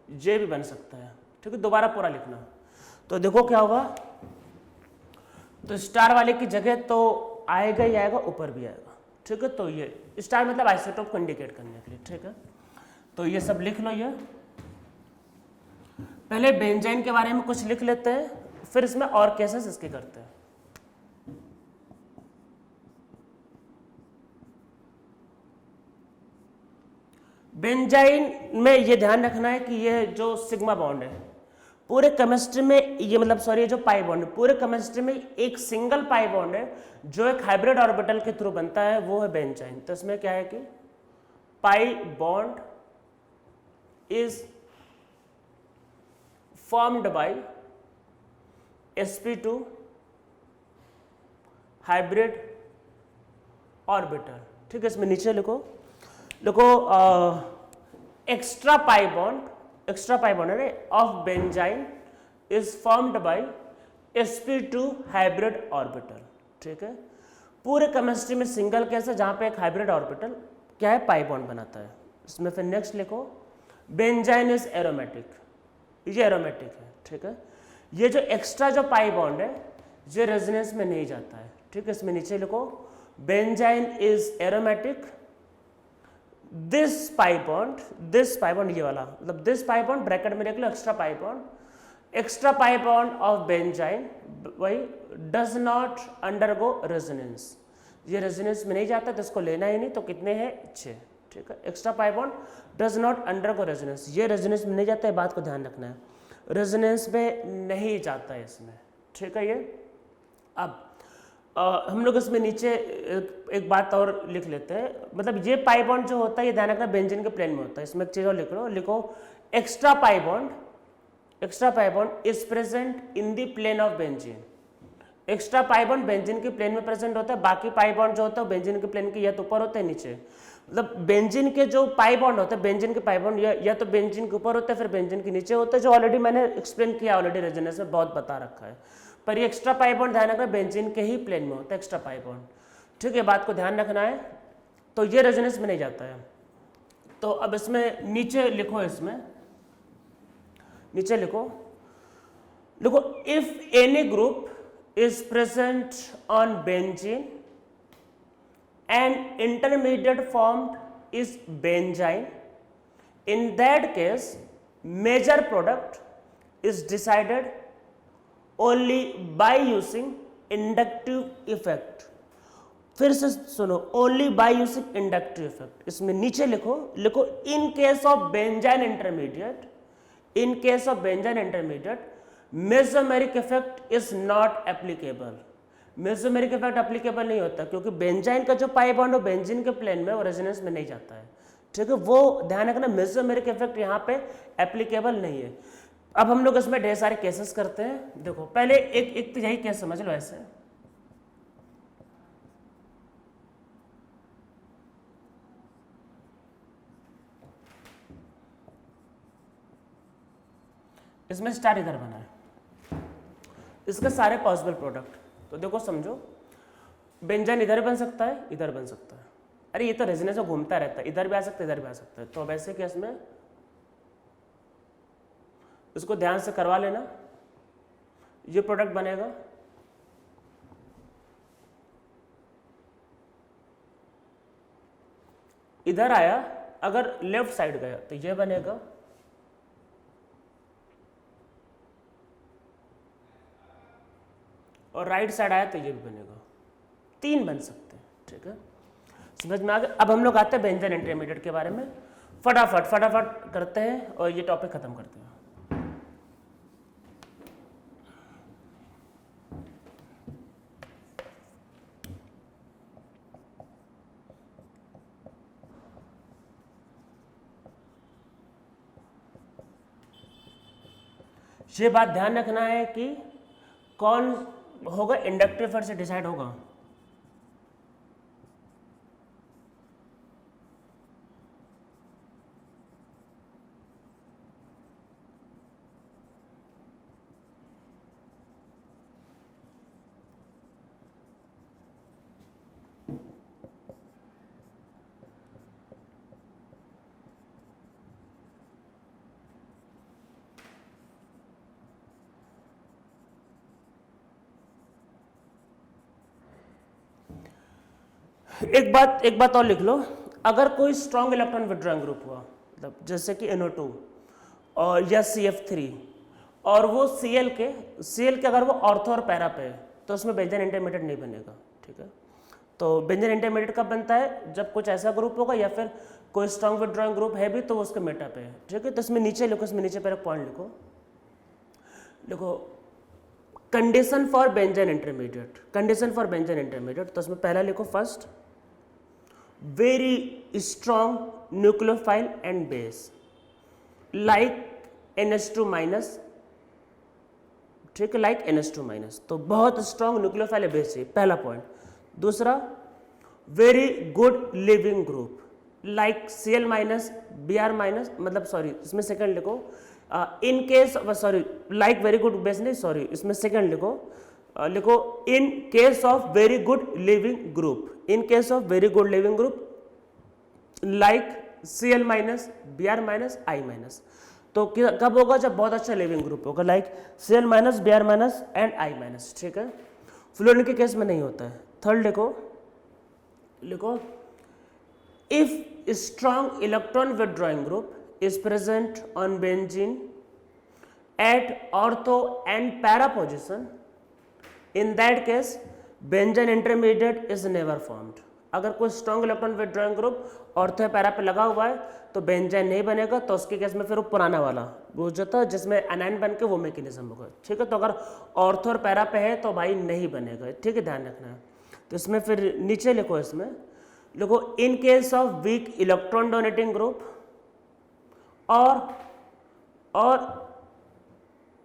Speaker 1: जे भी बन सकता है, ठीक है, दोबारा पूरा लिखना। तो देखो क्या होगा, तो स्टार वाले की जगह तो आएगा ही आएगा, ऊपर भी आएगा, ठीक है। तो ये स्टार मतलब आइसोटोप को इंडिकेट करने के लिए, ठीक है। तो ये सब लिख लो, ये पहले बेंजाइन के बारे में कुछ लिख लेते हैं, फिर इसमें और केसेस इसके करते हैं। बेंजाइन में ये ध्यान रखना है कि ये जो सिग्मा बॉन्ड है पूरे केमिस्ट्री में, ये मतलब सॉरी, जो पाई बॉन्ड है पूरे केमिस्ट्री में एक सिंगल पाई बॉन्ड है जो एक हाइब्रिड ऑर्बिटल के थ्रू बनता है, वो है बेंजाइन। तो इसमें क्या है कि पाई bond is formed by sp2 hybrid orbital, ठीक है। इसमें नीचे लिखो एक्स्ट्रा पाई बॉन्ड है of benzene is formed by sp2 hybrid orbital, ठीक है। पूरे केमिस्ट्री में सिंगल केस है जहां पे एक हाइब्रिड ऑर्बिटल क्या है, पाई बॉन्ड बनाता है। इसमें फिर नेक्स्ट लिखो बेंजाइन इज एरोमेटिक, ये एरोमेटिक है, ठीक है। ये जो एक्स्ट्रा जो पाई बॉन्ड है ये रेजोनेंस में नहीं जाता है, ठीक है। इसमें नीचे लिखो benzyne is aromatic, this pi bond ये वाला, मतलब दिस पाई बॉन्ड ब्रैकेट में लिख लो extra pi bond of benzyne वही डज नॉट अंडरगो रेजोनेंस, ये रेजोनेंस में नहीं जाता, तो इसको लेना ही नहीं। तो कितने हैं, 6, ठीक है। Extra pi bond does not undergo resonance, ये रेजोनेंस में नहीं जाता है, बात को ध्यान रखना है, रेजोनेंस में नहीं जाता है इसमें, ठीक है। ये अब हम लोग इसमें नीचे एक बात और लिख लेते हैं, मतलब ये पाई बॉन्ड जो होता है ये ध्यान रखना बेंजीन के प्लेन में होता है। इसमें एक चीज और लिखो extra pi bond is present in the plane of benzene. Extra pi bond benzene के प्लेन में प्रेजेंट होता है, बाकी पाई बॉन्ड जो होता है बेंजीन के प्लेन के या तो ऊपर होते हैं नीचे, मतलब बेंजीन के जो पाई बॉन्ड होते हैं, बेंजीन के पाई बॉन्ड या तो बेंजीन के ऊपर होते हैं फिर बेंजीन के नीचे होते हैं, जो ऑलरेडी मैंने एक्सप्लेन किया, ऑलरेडी रेजोनेंस में बहुत बता रखा है। पर ये एक्स्ट्रा पाई बॉन्ड ध्यान रखना बेंजीन के ही प्लेन में होता है एक्स्ट्रा पाई बॉन्ड, ठीक है, बात को ध्यान रखना है। तो ये रेजोनेंस में नहीं जाता है। तो अब इसमें नीचे लिखो, इसमें नीचे लिखो if any group is present on benzene and intermediate formed is benzyne, in that case major product is decided only by using inductive effect. फिर से सुनो, only by using inductive effect. इसमें नीचे लिखो in case of benzyne intermediate, in case of benzyne intermediate mesomeric effect is not applicable. Mesomeric effect applicable नहीं होता क्योंकि benzyne का जो पाई बॉन्ड हो बेंजीन के प्लेन में, वो रेजोनेंस में नहीं जाता है, ठीक है। वो ध्यान रखना, मेसोमेरिक इफेक्ट यहाँ पे एप्लीकेबल नहीं है। अब हम लोग इसमें ढेर सारे केसेस करते हैं। देखो पहले एक तो यही केस समझ लो, ऐसे इसमें स्टार इधर बना है, इसके सारे पॉसिबल प्रोडक्ट। तो देखो समझो, बेंजाइन इधर बन सकता है, इधर बन सकता है। अरे ये तो रेजोनेंस में घूमता रहता है, इधर भी आ सकता है, इधर भी आ सकता है। तो वैसे केस में इसको ध्यान से करवा लेना, ये प्रोडक्ट बनेगा। इधर आया, अगर लेफ्ट साइड गया तो ये बनेगा, और राइट साइड आया तो ये भी बनेगा। 3 बन सकते हैं, ठीक है, समझ में आ गया। अब हम लोग आते हैं बेंजाइन इंटरमीडिएट के बारे में। फटाफट करते हैं और ये टॉपिक खत्म करते हैं। ये बात ध्यान रखना है कि कौन होगा, इंडक्टिव इफेक्ट से डिसाइड होगा। एक बात और लिख लो, अगर कोई स्ट्रॉन्ग इलेक्ट्रॉन विड्रॉइंग ग्रुप हुआ, मतलब जैसे कि NO2 और या CF3, और वो Cl के अगर वो ऑर्थो और पैरा पे है तो उसमें बेंजाइन इंटरमीडिएट नहीं बनेगा, ठीक है। तो बेंजाइन इंटरमीडिएट कब बनता है, जब कुछ ऐसा ग्रुप होगा या फिर कोई स्ट्रॉन्ग विड्रॉइंग ग्रुप है भी तो वो उसके मेटा पे है, ठीक है। तो इसमें नीचे लिखो, इसमें नीचे पर एक पॉइंट लिखो condition for benzene intermediate, condition for benzene intermediate. तो इसमें पहला लिखो, first very strong nucleophile and base like NH2 minus, ठीक है, like NH2 minus। तो बहुत स्ट्रॉन्ग न्यूक्लियोफाइल बेस है, पहला पॉइंट। दूसरा, very good leaving group like Cl minus Br minus, मतलब सॉरी इसमें सेकंड लिखो, in case sorry like very good base नहीं, सॉरी इसमें सेकंड लिखो in case of very good living group, in case of very good leaving group like Cl minus Br minus I minus. तो कब होगा, जब बहुत अच्छा लिविंग ग्रुप होगा, like Cl minus Br minus and I minus, ठीक है। Fluorine के केस में नहीं होता है। थर्ड लिखो if strong electron withdrawing group is present on benzene at ortho and para position, in that case benzyne intermediate is never formed. अगर कोई strong electron withdrawing group ortho para पे लगा हुआ है तो बेंजाइन नहीं बनेगा, तो उसके केस में फिर वो पुराना वाला वो जो था जिसमें एनाइन बन के वो मैकेनिज्म होगा, ठीक है। तो अगर ऑर्थो और पैरा पे है तो भाई नहीं बनेगा, ठीक है, ध्यान रखना है। तो इसमें फिर नीचे लिखो, इसमें लिखो in case of weak electron donating group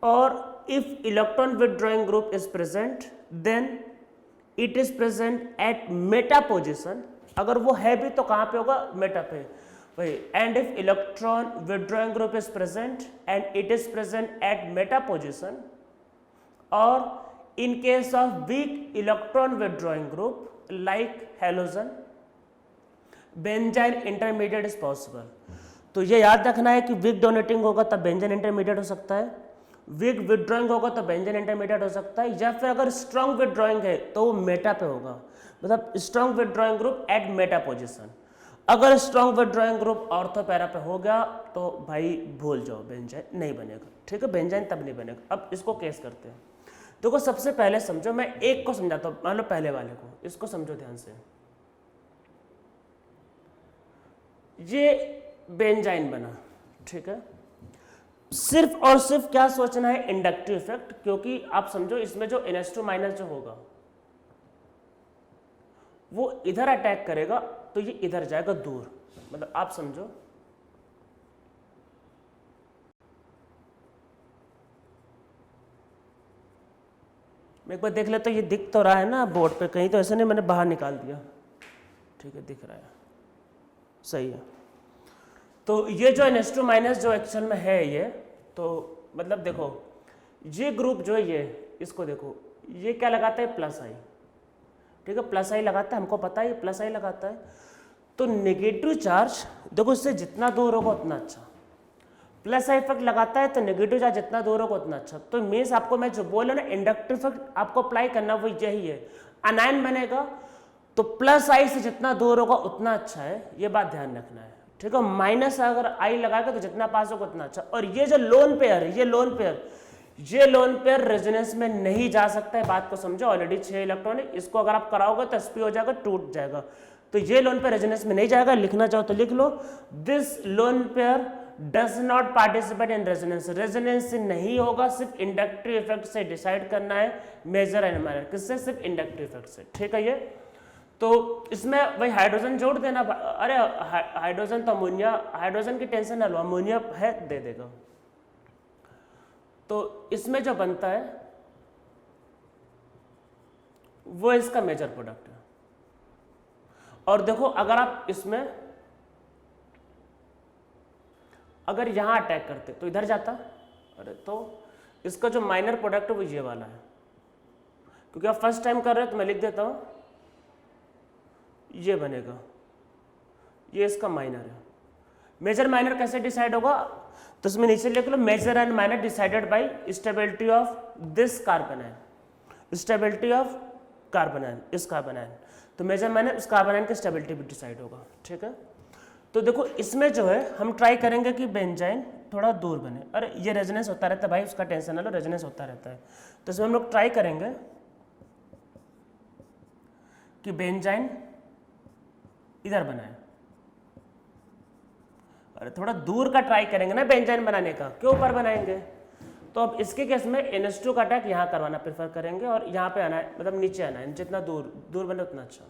Speaker 1: और if electron withdrawing group is present then it is present at meta position. अगर वो है भी तो कहां पे होगा, मेटा पे भाई। And if electron withdrawing group is present and it is present at meta position, और in case of weak electron withdrawing group like halogen, benzyne intermediate is possible. तो ये याद रखना है कि वीक डोनेटिंग होगा तब बेंजीन इंटरमीडिएट हो सकता है, वीक विदड्रॉइंग होगा तो बेंजीन इंटरमीडिएट हो सकता है, या फिर अगर स्ट्रॉन्ग विदड्रॉइंग है तो वो मेटा पे होगा, मतलब strong withdrawing group at meta position. अगर strong withdrawing group ortho para पे हो गया तो भाई भूल जाओ, बेंजाइन नहीं बनेगा, ठीक है, बेंजाइन तब नहीं बनेगा। अब इसको केस करते हैं। देखो सबसे पहले समझो, मैं एक को समझाता हूँ, मान लो पहले वाले को, इसको समझो ध्यान से। ये बेंजाइन बना, ठीक है, सिर्फ और सिर्फ क्या सोचना है, इंडक्टिव इफेक्ट, क्योंकि आप समझो इसमें जो NH2 माइनस जो होगा वो इधर अटैक करेगा तो ये इधर जाएगा दूर, मतलब आप समझो मैं एक बार देख लेता हूँ, ये दिख तो रहा है ना बोर्ड पे कहीं, तो ऐसा नहीं मैंने बाहर निकाल दिया, ठीक है, दिख रहा है, सही है। तो ये जो NH2 माइनस जो एक्चुअल में है ये, तो मतलब देखो ये ग्रुप जो है ये, इसको देखो, ये क्या लगाता है, प्लस आई, ठीक है, प्लस आई लगाता है, हमको पता है ये प्लस आई लगाता है। तो नेगेटिव चार्ज देखो इससे जितना दूर होगा उतना अच्छा, प्लस आई इफेक्ट लगाता है तो नेगेटिव चार्ज जितना दूर होगा उतना अच्छा। तो मीन्स आपको मैं जो बोला ना इंडक्टिव इफेक्ट आपको अप्लाई करना वो यही है, अनायन बनेगा तो प्लस आई से जितना दूर होगा उतना अच्छा है, ये बात ध्यान रखना है, ठीक है। माइनस अगर आई लगाएगा तो जितना पास होगा उतना अच्छा। और ये जो लोन पेयर है, ये लोन पेयर रेजोनेंस में नहीं जा सकता है, बात को समझो, ऑलरेडी 6 इलेक्ट्रॉन है, इसको अगर आप कराओगे तो sp हो जाएगा, टूट जाएगा, तो ये लोन पेयर रेजोनेंस में नहीं जाएगा। लिखना चाहो तो लिख लो, this lone pair does not participate in resonance, resonance से नहीं होगा, सिर्फ इंडक्टिव इफेक्ट से डिसाइड करना है मेजर एंड माइनर, किससे, सिर्फ इंडक्टिव इफेक्ट से, ठीक है। ये तो इसमें वही हाइड्रोजन जोड़ देना, अरे हाइड्रोजन तो अमोनिया, हाइड्रोजन की टेंशन ना लो, अमोनिया है दे देगा। तो इसमें जो बनता है वो इसका मेजर प्रोडक्ट है। और देखो अगर आप इसमें अगर यहां अटैक करते तो इधर जाता, अरे तो इसका जो माइनर प्रोडक्ट है वो ये वाला है, क्योंकि आप फर्स्ट टाइम कर रहे हो तो मैं लिख देता हूं, ये बनेगा, ये इसका माइनर है। मेजर माइनर कैसे डिसाइड होगा, तो इसमें नीचे लिख लो, major and minor decided by stability of this carbanion, stability of carbanion, इस कार्बन आयन, तो मेजर माइनर उस कार्बन आयन की स्टेबिलिटी भी डिसाइड होगा, ठीक है। तो देखो इसमें जो है हम ट्राई करेंगे कि बेंजाइन थोड़ा दूर बने, अरे ये रेजोनेंस होता रहता है भाई, उसका टेंशन ना लो, रेजोनेंस होता रहता है। तो इसमें हम लोग ट्राई करेंगे कि बेंजाइन इधर बनाए, अरे थोड़ा दूर का ट्राई करेंगे ना बेंजाइन बनाने का, क्यों ऊपर बनाएंगे। तो अब इसके केस में NH2 का अटैक यहाँ करवाना प्रेफर करेंगे और यहाँ पे आना है, मतलब नीचे आना है, जितना दूर दूर बने उतना अच्छा,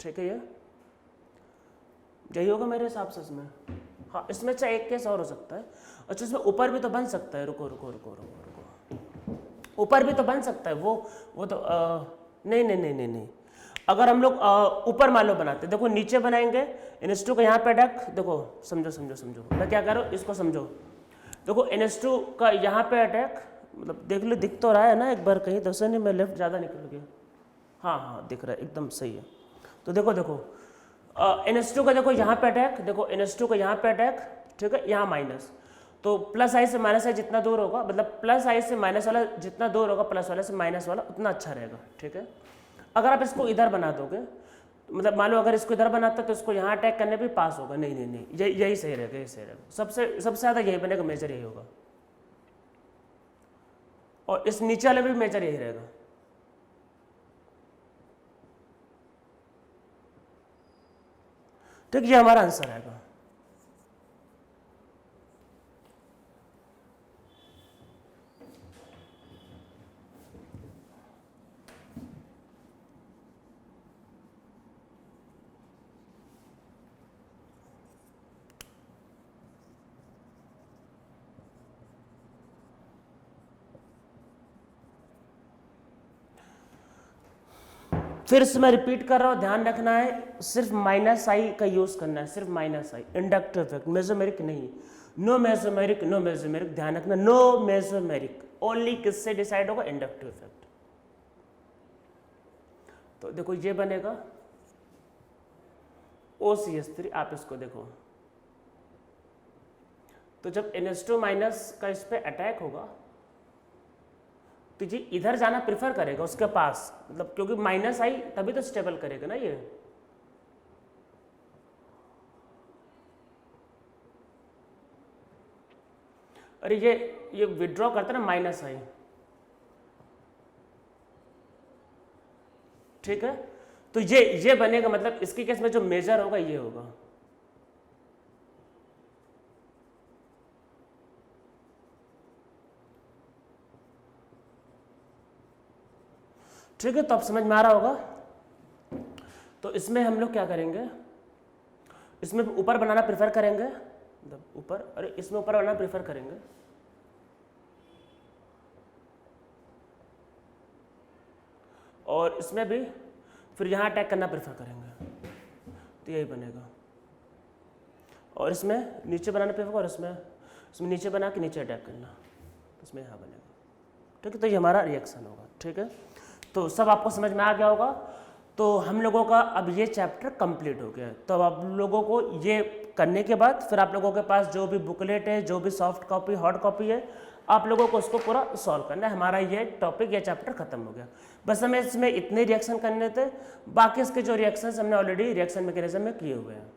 Speaker 1: ठीक है। ये यही होगा मेरे हिसाब से इसमें। हाँ इसमें चाहे एक केस और हो सकता है, अच्छा इसमें ऊपर भी तो बन सकता है, रुको रुको रुको रुको रुको, ऊपर भी तो बन सकता है, वो तो नहीं नहीं नहीं नहीं नहीं, अगर हम लोग ऊपर मान लो बनाते, देखो नीचे बनाएंगे, NH2 का यहाँ पे अटैक, देखो समझो समझो समझो मैं क्या कर रहा हूँ, इसको समझो। देखो NH2 का यहाँ पे अटैक, मतलब देख लो दिख तो रहा है ना, एक बार कहीं दस नहीं, मैं लेफ्ट ज़्यादा निकल गया, हाँ हाँ दिख रहा है एकदम सही है। तो देखो देखो NH2 का देखो यहाँ पे अटैक, देखो NH2 का यहाँ पे अटैक, ठीक है, यहाँ माइनस, तो प्लस आई से माइनस आई जितना दूर होगा, मतलब प्लस आई से माइनस वाला जितना दूर होगा प्लस वाले से माइनस वाला उतना अच्छा रहेगा, ठीक है। अगर आप इसको इधर बना दोगे, मतलब मान लो अगर इसको इधर बनाता तो इसको यहाँ अटैक करने पे पास होगा, नहीं नहीं नहीं, यही सही रहेगा, यही सही रहेगा, सबसे ज़्यादा यही बनेगा, मेजर यही होगा, और इस नीचे वाले भी मेजर यही रहेगा। ठीक, ये हमारा आंसर आएगा। फिर से मैं रिपीट कर रहा हूँ, ध्यान रखना है, सिर्फ माइनस आई का यूज करना है, सिर्फ माइनस आई, इंडक्टिव इफेक्ट, मेसोमेरिक नहीं, नो मेसोमेरिक, नो मेसोमेरिक, ध्यान रखना, नो मेसोमेरिक, ओनली किससे डिसाइड होगा, इंडक्टिव इफेक्ट। तो देखो ये बनेगा, OCH3, आप इसको देखो, तो जब NH2 माइनस का इस पे अटैक होगा तो ये इधर जाना प्रिफर करेगा उसके पास, मतलब क्योंकि माइनस आई तभी तो स्टेबल करेगा ना ये। अरे ये विड्रॉ करता है ना माइनस आई, ठीक है, तो ये बनेगा, मतलब इसके केस में जो मेजर होगा ये होगा। ठीक है, तो अब समझ में आ रहा होगा। तो इसमें हम लोग क्या करेंगे, इसमें ऊपर बनाना प्रेफर करेंगे, मतलब ऊपर, अरे इसमें ऊपर बनाना प्रेफर करेंगे, और इसमें भी फिर यहाँ अटैक करना प्रेफर करेंगे, तो यही बनेगा। और इसमें नीचे बनाना प्रेफर, और इसमें नीचे बना के नीचे अटैक करना, तो इसमें यहाँ बनेगा। ठीक है, तो ये हमारा रिएक्शन होगा। ठीक है, तो सब आपको समझ में आ गया होगा। तो हम लोगों का अब ये चैप्टर कंप्लीट हो गया है। तो अब आप लोगों को ये करने के बाद फिर आप लोगों के पास जो भी बुकलेट है, जो भी सॉफ्ट कॉपी, हार्ड कॉपी है, आप लोगों को उसको पूरा सॉल्व करना है। हमारा ये टॉपिक, ये चैप्टर खत्म हो गया। बस हमें इसमें इतने रिएक्शन करने थे, बाकी इसके जो रिएक्शंस हमने ऑलरेडी रिएक्शन मैकेनिज्म में किए हुए हैं।